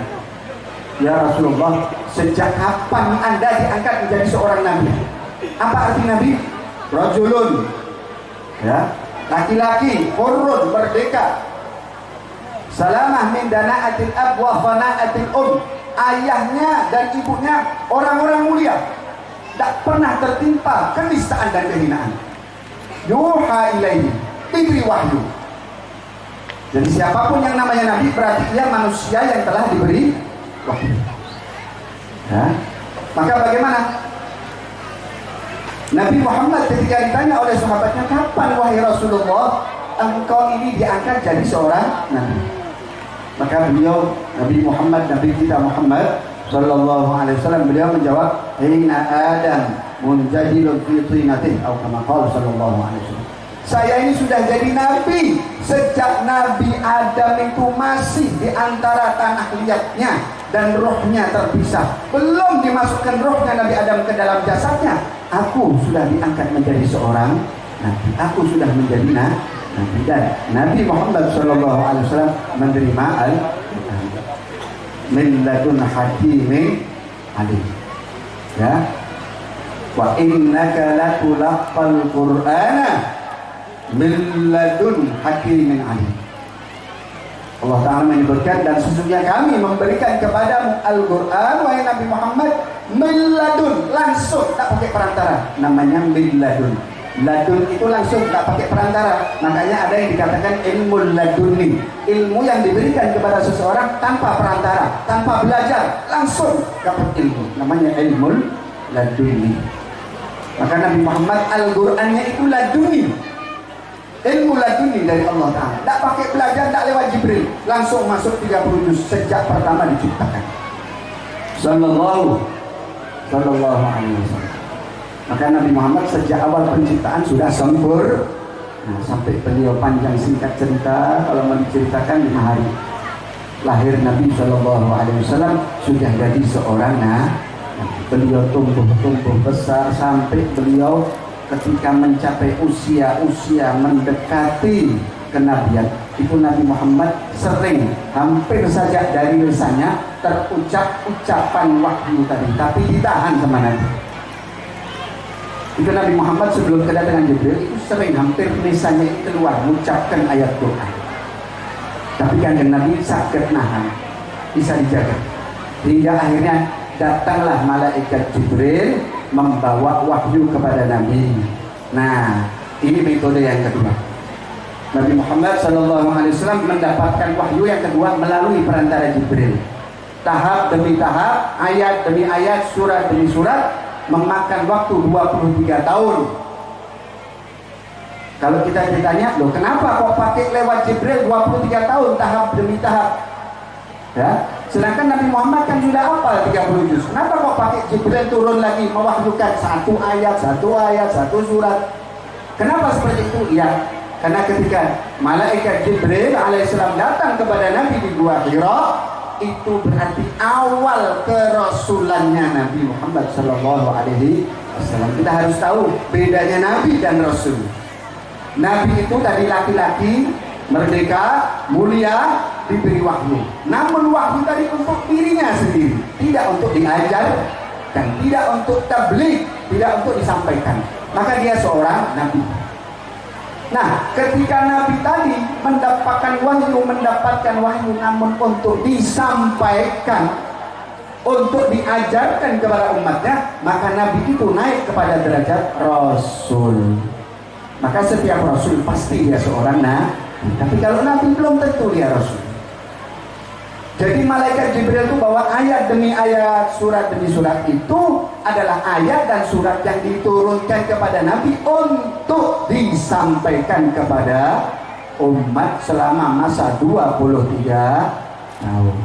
Ya Rasulullah, sejak kapan Anda diangkat menjadi seorang nabi? Apa arti nabi? Rajulun, ya, laki-laki, hurrun, merdeka, salamah min dana'atil ab wa fana'atil ayahnya dan ibunya orang-orang mulia, tidak pernah tertimpa kenistaan dan kehinaan. Yuha ilaihi, diberi wahyu. Jadi siapapun yang namanya nabi berarti dia manusia yang telah diberi wahyu. Ya. Maka bagaimana? Nabi Muhammad ketika ditanya oleh sahabatnya, kapan wahai Rasulullah engkau ini diangkat jadi seorang nabi? Maka beliau, Nabi Muhammad, Nabi kita Muhammad sallallahu alaihi wasallam, beliau menjawab, "Hina Adam munjahilun fi tinatih," atau kama qala sallallahu alaihi wasallam. Saya ini sudah jadi nabi sejak Nabi Adam itu masih di antara tanah liatnya dan rohnya terpisah. Belum dimasukkan rohnya Nabi Adam ke dalam jasadnya, aku sudah diangkat menjadi seorang nabi. Aku sudah menjadi nabi. Dan Nabi Muhammad sallallahu alaihi wasallam menerima Al-Quran min ladun hakimin alim. Ya, wa innaka latulaqqal qur'ana min ladun hakimin alim. Allah Ta'ala menyebutkan, dan sesungguhnya kami memberikan kepadamu Al-Quran wahai Nabi Muhammad min ladun, langsung, tak pakai perantara, namanya min ladun. Ladun itu langsung, tak pakai perantara. Makanya ada yang dikatakan ilmu laduni, ilmu yang diberikan kepada seseorang tanpa perantara, tanpa belajar, langsung dapat ilmu, namanya ilmu laduni. Maka Nabi Muhammad Al-Qurannya itu laduni, ilmu laduni dari Allah Ta'ala, tak pakai belajar, tak lewat Jibril, langsung masuk 30 juz sejak pertama diciptakan. Sallallahu alaihi wasallam. Maka Nabi Muhammad sejak awal penciptaan sudah sempurna. Nah, sampai beliau panjang singkat cerita, kalau mau diceritakan 5 hari lahir Nabi Shallallahu Alaihi Wasallam sudah jadi seorang nabi. Beliau tumbuh besar sampai beliau ketika mencapai usia mendekati kenabian, itu Nabi Muhammad sering, hampir saja dari lisannya terucap ucapan wahyu tadi, tapi ditahan sama Nabi. Itu Nabi Muhammad sebelum kedatangan Jibril itu sering, hampir lisannya itu keluar mengucapkan ayat Quran, tapi kanjeng Nabi sakit nahan, bisa dijaga, hingga akhirnya datanglah malaikat Jibril membawa wahyu kepada Nabi. Nah, ini metode yang kedua. Nabi Muhammad SAW mendapatkan wahyu yang kedua melalui perantara Jibril. Tahap demi tahap, ayat demi ayat, surat demi surat, memakan waktu 23 tahun. Kalau kita ditanya, loh kenapa kok pakai lewat Jibril 23 tahun tahap demi tahap? Ya, sedangkan Nabi Muhammad kan sudah hafal 30 juz. Kenapa kok pakai Jibril turun lagi mewahyukan satu ayat, satu surat? Kenapa seperti itu? Ya, karena ketika malaikat Jibril alaihissalam datang kepada Nabi di Gua Hira, itu berarti awal kerasulannya Nabi Muhammad sallallahu alaihi wasallam. Kita harus tahu bedanya Nabi dan Rasul. Nabi itu tadi laki-laki, merdeka, mulia, diberi wahyu. Namun wahyu tadi untuk dirinya sendiri, tidak untuk diajar dan tidak untuk tabligh, tidak untuk disampaikan. Maka dia seorang nabi. Nah, ketika nabi tadi mendapatkan wahyu, namun untuk disampaikan, untuk diajarkan kepada umatnya, maka nabi itu naik kepada derajat rasul. Maka setiap rasul pasti dia seorang nabi. Tapi kalau nabi belum tentu dia rasul. Jadi malaikat Jibril itu bawa ayat demi ayat, surat demi surat, itu adalah ayat dan surat yang diturunkan kepada Nabi untuk disampaikan kepada umat selama masa 23 tahun.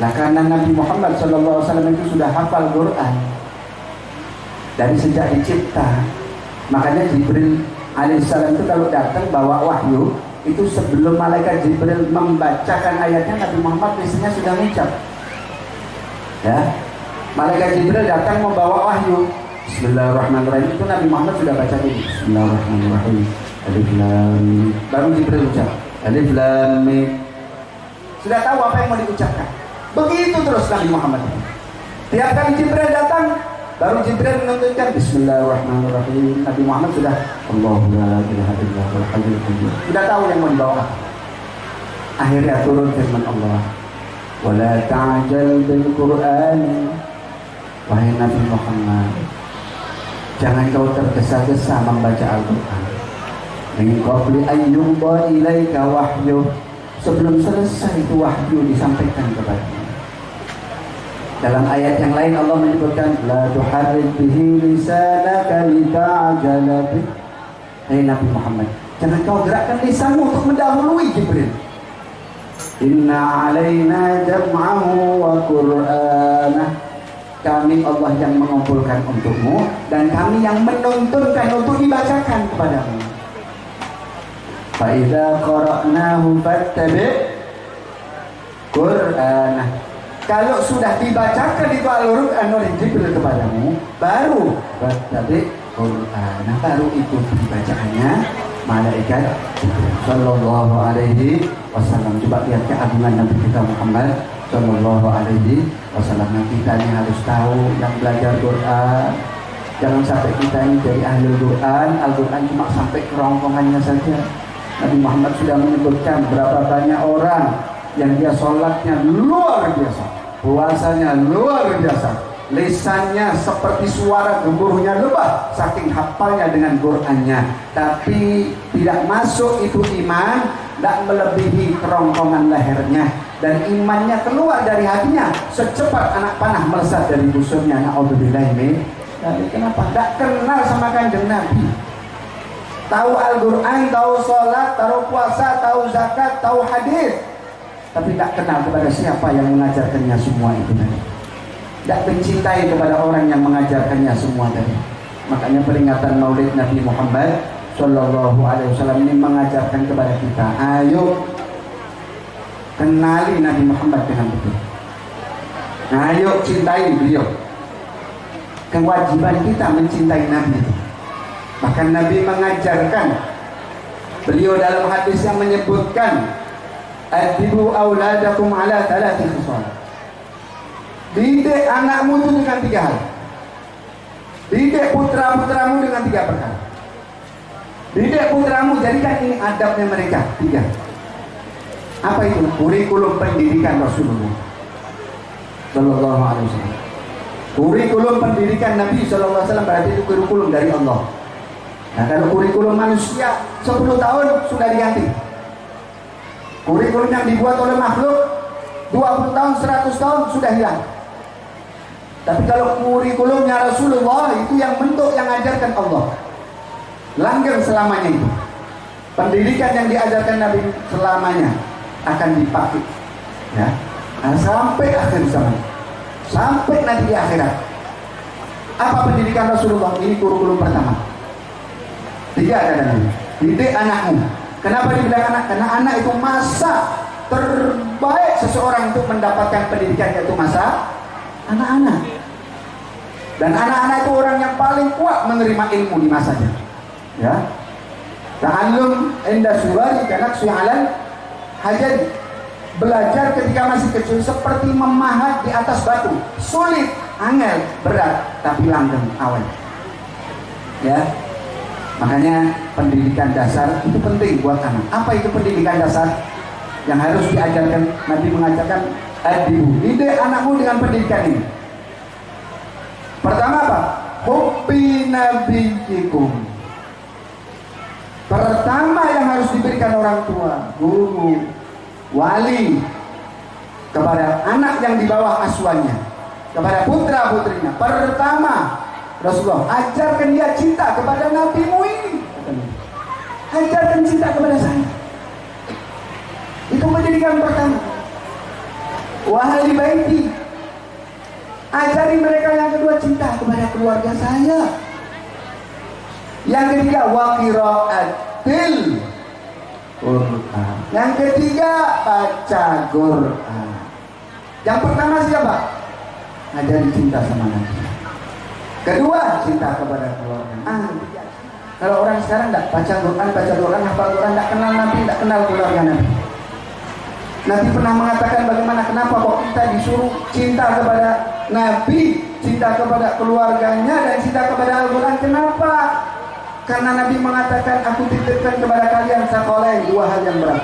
Nah, karena Nabi Muhammad SAW itu sudah hafal Quran dari sejak dicipta, makanya Jibril alaihissalam itu kalau datang bawa wahyu, itu sebelum malaikat Jibril membacakan ayatnya, Nabi Muhammad biasanya sudah mengucap. Ya, malaikat Jibril datang membawa wahyu, Bismillahirrahmanirrahim, itu Nabi Muhammad sudah baca dulu. Bismillahirrahmanirrahim. Alif Lam Mim. Baru Jibril ucap Alif Lam Mim. Sudah tahu apa yang mau diucapkan. Begitu terus Nabi Muhammad. Tiap kali Jibril datang, baru Jibril menuntunkan Bismillahirrahmanirrahim. Nabi Muhammad sudah Allahu la ilaha illallah al-hayyul qayyum. Sudah tahu yang mau dibawa. Akhirnya turun firman Allah, "Wala ta'jal bil Qur'an." Wahai Nabi Muhammad, jangan kau tergesa-gesa membaca Al-Qur'an. Min qabli an yuqda ilaika wahyu. Sebelum selesai itu wahyu disampaikan kepada. Dalam ayat yang lain Allah menyebutkan la tuharrik bihi lisanaka lita'jala bih. Hai Nabi Muhammad, jangan kau gerakkan lisanmu untuk mendahului Jibril. Inna alaina jam'ahu wa qur'anah. Kami Allah yang mengumpulkan untukmu dan kami yang menuntunkan untuk dibacakan kepadamu. Fa idza qara'nahu fattabi' qur'anah. Kalau sudah dibacakan itu Al-Qur'an oleh Jibril kepadamu, baru fattabi' qur'anah, baru itu dibacaannya malaikat Jibril sallallahu alaihi wasallam. Coba lihat keagungan Nabi kita Muhammad sallallahu alaihi wasallam. Kita ini harus tahu yang belajar Quran. Jangan sampai kita ini jadi ahli Quran, Al-Quran cuma sampai kerongkongannya saja. Nabi Muhammad sudah menyebutkan berapa banyak orang yang dia sholatnya luar biasa, puasanya luar biasa, lisannya seperti suara gemuruhnya lebah saking hafalnya dengan Qurannya, tapi tidak masuk itu iman, tidak melebihi kerongkongan lehernya, dan imannya keluar dari hatinya secepat anak panah melesat dari busurnya. Na'udzubillah min. Kenapa? Tidak kenal sama Kanjeng Nabi. Tahu Al-Quran, tahu sholat, tahu puasa, tahu zakat, tahu hadis, tapi tak kenal kepada siapa yang mengajarkannya semua itu tadi. Tak mencintai kepada orang yang mengajarkannya semua tadi. Makanya peringatan Maulid Nabi Muhammad Sallallahu Alaihi Wasallam ini mengajarkan kepada kita, ayo kenali Nabi Muhammad dengan betul. Ayo cintai beliau. Kewajiban kita mencintai Nabi itu. Bahkan Nabi mengajarkan, beliau dalam hadis yang menyebutkan, adibu auladakum ala thalathi khisal. Didik anakmu itu dengan 3 hal. Didik putra-putramu dengan 3 perkara. Didik putramu, jadikan ini adabnya mereka 3. Apa itu? Kurikulum pendidikan Rasulullah Sallallahu Alaihi Wasallam. Kurikulum pendidikan Nabi Sallallahu Alaihi Wasallam berarti itu kurikulum dari Allah. Nah, kalau kurikulum manusia 10 tahun sudah diganti. Kurikulum yang dibuat oleh makhluk 20 tahun, 100 tahun sudah hilang. Tapi kalau kurikulumnya Rasulullah itu yang bentuk yang ajarkan Allah, langgeng selamanya itu. Pendidikan yang diajarkan Nabi selamanya akan dipakai Ya, sampai akhir zaman, sampai nanti di akhirat. Apa pendidikan Rasulullah? Ini kurikulum pertama. 3 katanya. Didik anakmu. Kenapa dibilang anak? Karena anak itu masa terbaik seseorang untuk mendapatkan pendidikan, yaitu masa anak-anak. Dan anak-anak itu orang yang paling kuat menerima ilmu di masanya. Ya. Ta'allum inda suwari kanak su'alan hajari. Belajar ketika masih kecil seperti memahat di atas batu. Sulit, angel, berat, tapi langgeng, awet. Ya. Makanya pendidikan dasar itu penting buat anak. Apa itu pendidikan dasar? Yang harus diajarkan, Nabi mengajarkan adibu, didik anakmu dengan pendidikan ini. Pertama apa? Hubbi nabiyikum. Pertama yang harus diberikan orang tua, guru, wali kepada anak yang di bawah asuhannya, kepada putra putrinya. Pertama, Rasulullah ajarkan dia cinta kepada nabimu ini. Ajarkan cinta kepada saya. Itu pendidikan pertama. Wahai baiti, ajari mereka. Yang kedua, cinta kepada keluarga saya. Yang ketiga, wa qiraatil Quran. Yang ketiga, baca Quran. Yang pertama siapa? Ajari cinta sama Nabi. Kedua, cinta kepada keluarga. Kalau orang sekarang tidak baca Quran, hafal Quran, tidak kenal Nabi, tidak kenal keluarga Nabi. Nabi pernah mengatakan bagaimana, kenapa kok kita disuruh cinta kepada Nabi, cinta kepada keluarganya, dan cinta kepada Al-Quran. Kenapa? Karena Nabi mengatakan, aku titipkan kepada kalian sakolain, 2 hal yang berat.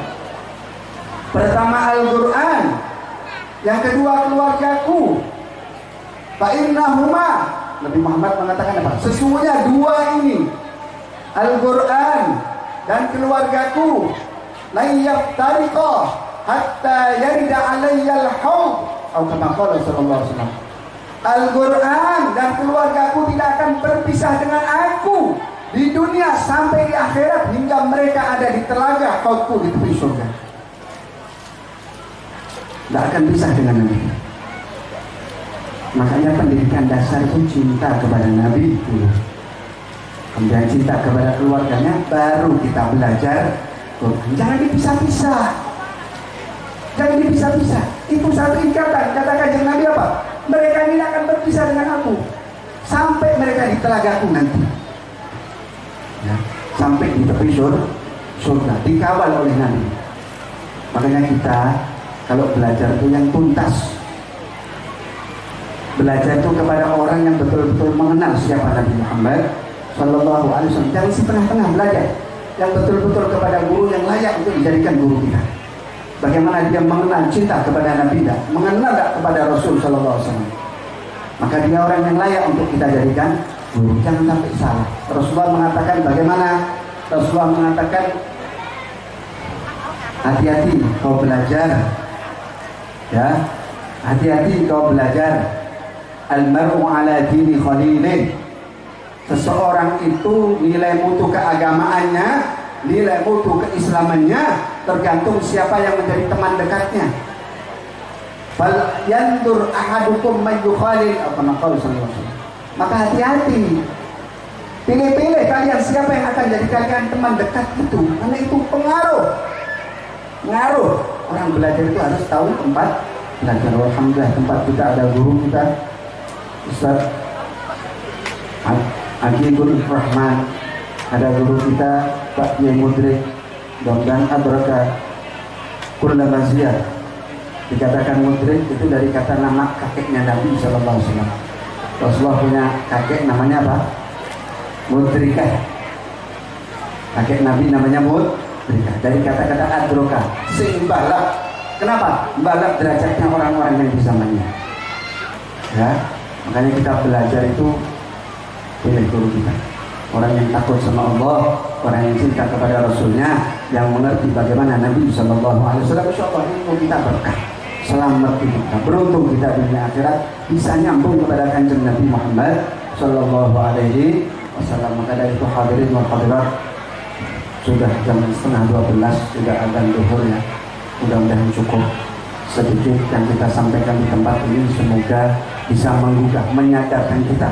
Pertama Al-Quran, yang kedua keluargaku. Fa'innahuma, Nabi Muhammad mengatakan apa? Sesungguhnya 2 ini, Al-Quran dan keluargaku, la yaftariqa hatta yarida alayyal haud, atau kama qala sallallahu alaihi wasallam. Al-Quran dan keluargaku tidak akan berpisah dengan aku di dunia sampai di akhirat, hingga mereka ada di telaga haudku di tepi surga. Tidak akan pisah dengan Nabi. Makanya pendidikan dasar itu cinta kepada Nabi dulu. Kemudian cinta kepada keluarganya, baru kita belajar Quran. Jangan dipisah-pisah. Jangan dipisah-pisah. Itu satu ikatan. Kata Kanjeng Nabi apa? Mereka ini akan berpisah dengan aku sampai mereka di telagaku nanti. Ya, sampai di tepi surga, dikawal oleh Nabi. Makanya kita kalau belajar itu yang tuntas. Belajar itu kepada orang yang betul-betul mengenal siapa Nabi Muhammad Sallallahu Alaihi Wasallam. Jangan setengah-tengah belajar. Yang betul-betul kepada guru yang layak untuk dijadikan guru kita. Bagaimana dia mengenal cinta kepada Nabi, mengenal kepada Rasul Sallallahu Alaihi Wasallam. Maka dia orang yang layak untuk kita jadikan guru. Jangan sampai salah. Rasulullah mengatakan bagaimana? Rasulullah mengatakan, hati-hati kau belajar. Ya, hati-hati kau belajar. Al-mar'u ala dini khalilih. Seseorang itu nilai mutu keagamaannya, nilai mutu keislamannya tergantung siapa yang menjadi teman dekatnya. Fal yandur ahadukum may yukhalil, apa maqal sallallahu alaihi wasallam. Maka hati-hati. Pilih-pilih kalian siapa yang akan jadi kalian teman dekat itu. Karena itu pengaruh. Pengaruh. Orang belajar itu harus tahu tempat belajar. Alhamdulillah tempat kita ada guru kita Ustaz Agibur Rahman, ada guru kita Pak Yai Mudrik, dan adraka kulla maziyah. Dikatakan mudrik itu dari kata nama kakeknya Nabi Sallallahu Alaihi Wasallam. Rasulullah punya kakek namanya apa? Mudrikah. Kakek Nabi namanya Mudrikah. Dari kata-kata adraka, seimbalak. Kenapa? Balak derajatnya orang-orang yang di zamannya. Ya. Makanya kita belajar itu pilih guru kita, orang yang takut sama Allah, orang yang cinta kepada Rasulnya, yang mengerti bagaimana Nabi Sallallahu Alaihi Wasallam. Insyaallah ilmu kita berkah, selamat kita, beruntung kita dunia akhirat, bisa nyambung kepada Kanjeng Nabi Muhammad Sallallahu Alaihi Wasallam. Maka dari itu hadirin wal hadirat, sudah jam 11:30 sudah adzan zuhur ya, mudah-mudahan cukup. sedikit yang kita sampaikan di tempat ini semoga bisa menggugah, menyadarkan kita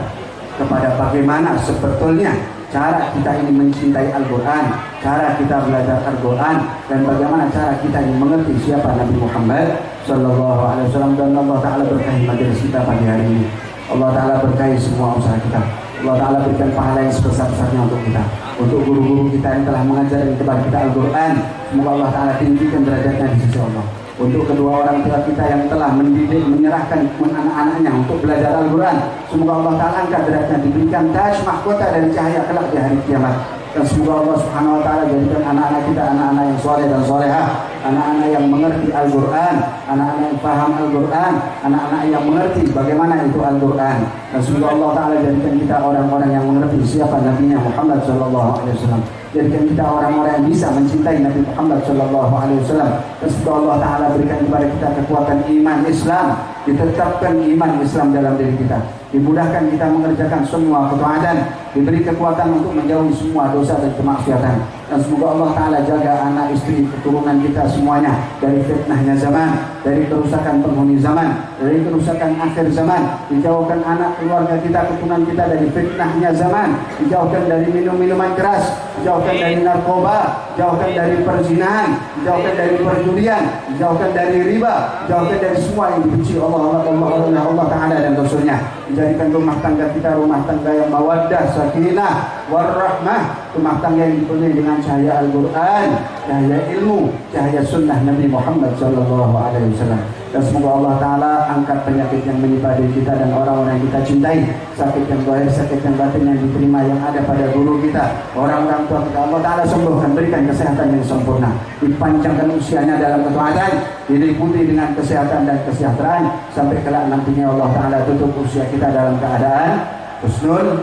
kepada bagaimana sebetulnya cara kita ini mencintai Al-Quran, cara kita belajar Al-Quran, dan bagaimana cara kita ini mengerti siapa Nabi Muhammad Sallallahu Alaihi Wasallam. Dan Allah Ta'ala berkahi majelis kita pagi hari ini. Allah Ta'ala berkahi semua usaha kita. Allah Ta'ala berikan pahala yang sebesar-besarnya untuk kita, untuk guru-guru kita yang telah mengajarkan kepada kita Al-Quran. Semoga Allah Ta'ala tinggikan derajatnya di sisi Allah. Untuk kedua orang tua kita yang telah mendidik, menyerahkan anak-anaknya untuk belajar Al-Quran, semoga Allah Ta'ala angkat derajatnya, diberikan taj mahkota dari cahaya kelak di hari kiamat. Dan semoga Allah Subhanahu Wa Ta'ala jadikan anak-anak kita anak-anak yang soleh dan solehah, anak-anak yang mengerti Al-Quran, anak-anak yang paham Al-Quran, anak-anak yang mengerti bagaimana itu Al-Quran. Dan semoga Allah Ta'ala jadikan kita orang-orang yang mengerti siapa Nabi-Nya Muhammad Sallallahu Alaihi Wasallam. Jadikan kita orang-orang yang bisa mencintai Nabi Muhammad Sallallahu Alaihi Wasallam. Dan semoga Allah Ta'ala berikan kepada kita kekuatan iman Islam, ditetapkan iman Islam dalam diri kita, dimudahkan kita mengerjakan semua ketaatan, diberi kekuatan untuk menjauhi semua dosa dan kemaksiatan. Dan semoga Allah Ta'ala jaga anak istri keturunan kita semuanya dari fitnahnya zaman, dari kerusakan penghuni zaman, dari kerusakan akhir zaman. Dijauhkan anak keluarga kita, keturunan kita dari fitnahnya zaman, dijauhkan dari minum-minuman keras, dijauhkan dari narkoba, dijauhkan dari perzinahan, dijauhkan dari perjudian, dijauhkan dari riba, dijauhkan dari semua yang dibenci Allah Ta'ala dan Rasulnya. Dijadikan rumah tangga kita rumah tangga yang mawaddah, sakinah, warahmah, rumah tangga yang dipenuhi dengan cahaya Al-Quran, cahaya ilmu, cahaya sunnah Nabi Muhammad Sallallahu Alaihi Wasallam. Dan semoga Allah Ta'ala angkat penyakit yang menimpa diri kita dan orang-orang yang kita cintai, sakit yang zahir, sakit yang batin yang diterima yang ada pada guru kita, orang-orang tua kita. Allah Ta'ala sembuhkan, berikan kesehatan yang sempurna, dipanjangkan usianya dalam ketaatan, diliputi dengan kesehatan dan kesejahteraan, sampai kelak nantinya Allah Ta'ala tutup usia kita dalam keadaan husnul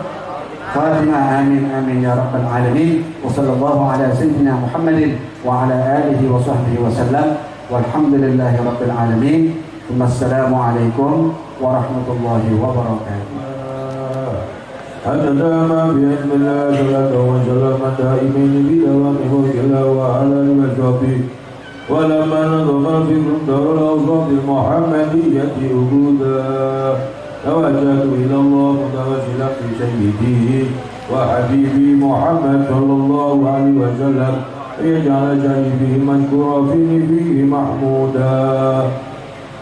Fatimah. Amin amin ya rabbal alamin. Wa sallallahu ala sayyidina Muhammadin wa ala alihi wa sahbihi wa sallam. Walhamdulillahi rabbil alamin. Wassalamualaikum warahmatullahi wabarakatuh. حدث ما بإذن الله صلاة وسلام دائمين بدوام ملك الله وعلى وصحبه. ولما نظم في دار الأوصاف المحمدية وجودا توجهت إلى الله متوسلا بسيدي وحبيبي محمد صلى الله عليه وسلم ليجعل جانبه مشكورا فيه محمودا،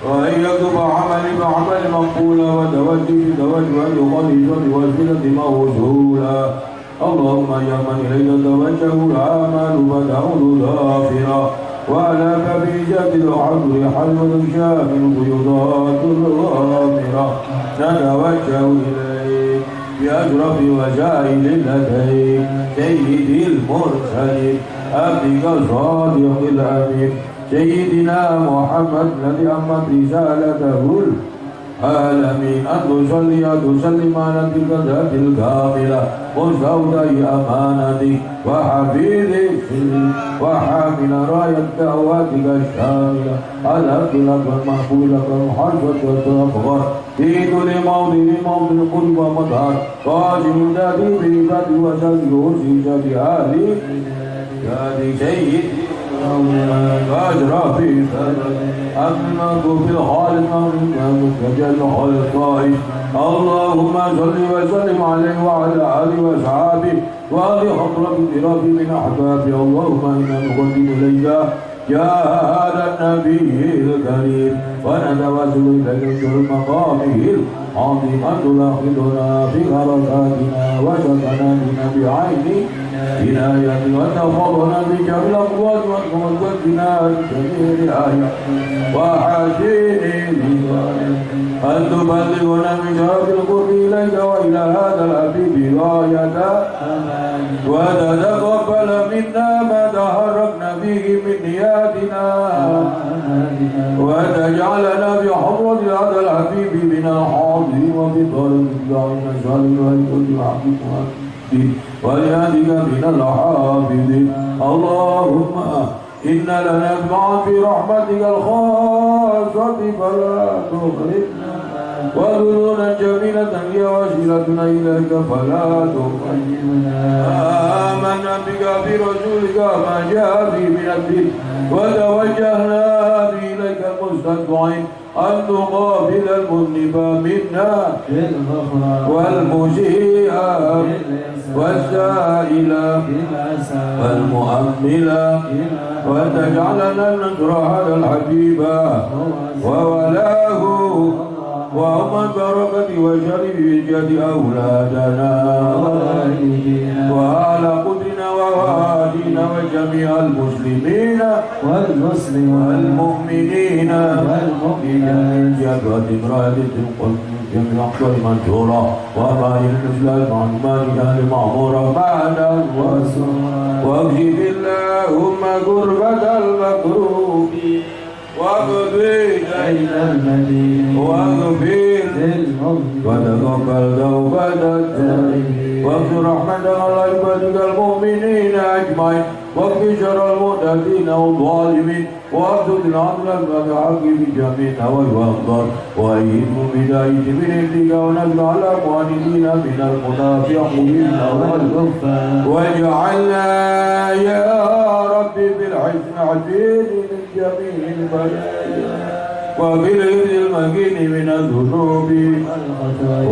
وأن يكتب عملي بعمل مقبولا وتوجهي بتوجه خليصة وسيلة موصولا. اللهم يا من إليك توجه الأعمال فتعود ظافرا، وعلى كبيجة العبد حلوة شامل بيضات الغامرة. نتوجه إليك بأشرف وسائل لديك سيد المرسلين عبدك الصادق الأمين سيدنا محمد الذي أمت رسالته العالمين. أن تصلي وتسلم على تلك الذات الكاملة مستودع أمانتك وحفيظ وحامل راية دعواتك الشاملة الحق لك المحفوظ لك المحرصة والتفخر في كل موضع قرب ومطهر قاسم ذاتي بذاتي وسلك وسيسة آلي ذاتي سيد أجرى في أمنك في الخالق وجل خلقائي. اللهم صل وسلم عليه وعلى آله وصحبه وآل حضرة ربي من أحبابي. اللهم إنا نقدم إليك يا هذا النبي الكريم ونتوسل إليك بمقامه العظيم أن تلاحظنا في غرفاتنا وشفناتنا بعين عناية وتحفظنا بجميع الأقوال وتمكننا بجميع الآيات وحسين أن تبلغنا من شرف القرب إليك وإلى هذا الحبيب غاية وتتقبل منا ما تحركنا به من نياتنا وتجعلنا بحضرة هذا الحبيب من الحاضرين وبطريق دعونا صالح وكل عبد ولهذه من الحافظين. اللهم إن لنا طمعا في رحمتك الخاصة فلا تغرقنا وذلولا جميلة هي وسيلتنا إليك فلا تقيمنا آمنا بك برسولك ما جاء به من الدين وتوجهنا به إليك المستدعين أن تقابل المذنب منا والمسيء والسائل والمؤمل وتجعلنا النصر على الحبيب وولاه وهم البركة وشرف بجد أولادنا وعلى قدرنا ووالدنا وجميع المسلمين والمؤمنين جبهة امرأة القلب جميع أحضر منشورة وما الإسلام عن مالها المعمورة بعد الرسول واكشف اللهم كربة المكروبين واقضي دين المدين واغفر وتقبل توبة التائبين واغفر رحمتك على عبادك المؤمنين أجمعين واكفي شر المعتدين والظالمين وأبدل العدل بالحق بجميع الهوى والأقدار وأيدهم بداية من عندك ونزل على معاندين من المنافقين والكفار واجعلنا يا ربي بالحسن عزيز من جميع البلايا وبالعز المكين من الذنوب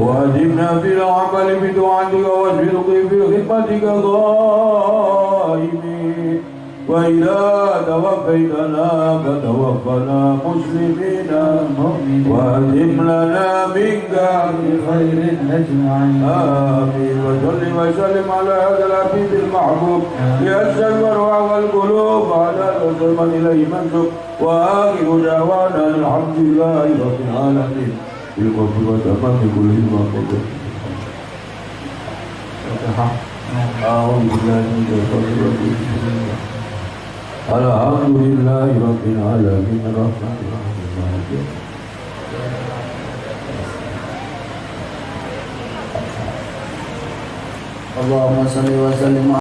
وأدمنا في العمل بدعاتك والصدق في خدمتك ضائمين وإذا توفيتنا فتوفنا مسلمين وأدم لنا منك بخير أجمعين آمين وصل وسلم على هذا الحبيب المحبوب ليسر الأرواح والقلوب على من إليه منسوب وآخر دعوانا الحمد لله رب العالمين بالمغفرة وتمام كل ما قدر أعوذ بالله من الشيطان الرجيم الحمد لله رب العالمين الرحمن الرحيم Allahumma salli wa sallim